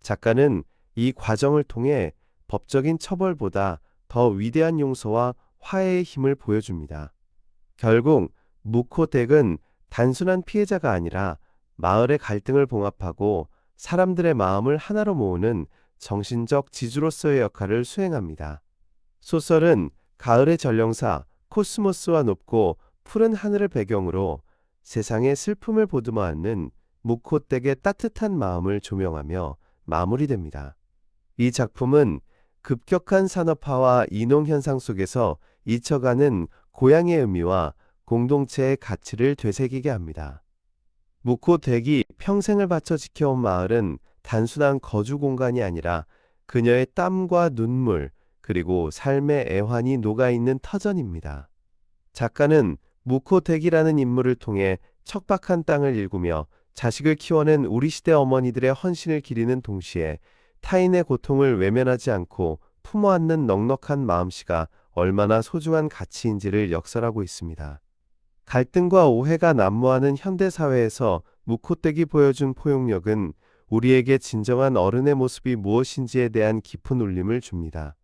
작가는 이 과정을 통해 법적인 처벌보다 더 위대한 용서와 화해의 힘을 보여줍니다. 결국 무코댁은 단순한 피해자가 아니라 마을의 갈등을 봉합하고 사람들의 마음을 하나로 모으는 정신적 지주로서의 역할을 수행합니다. 소설은 가을의 전령사 코스모스와 높고 푸른 하늘을 배경으로 세상의 슬픔을 보듬어 안는 무코댁의 따뜻한 마음을 조명하며 마무리됩니다. 이 작품은 급격한 산업화와 이농 현상 속에서 잊혀가는 고향의 의미와 공동체의 가치를 되새기게 합니다. 무코댁이 평생을 바쳐 지켜온 마을은 단순한 거주 공간이 아니라 그녀의 땀과 눈물, 그리고 삶의 애환이 녹아있는 터전입니다. 작가는 무코댁이라는 인물을 통해 척박한 땅을 일구며 자식을 키워낸 우리 시대 어머니들의 헌신을 기리는 동시에 타인의 고통을 외면하지 않고 품어 안는 넉넉한 마음씨가 얼마나 소중한 가치인지를 역설하고 있습니다. 갈등과 오해가 난무하는 현대사회에서 무코댁이 보여준 포용력은 우리에게 진정한 어른의 모습이 무엇인지에 대한 깊은 울림을 줍니다.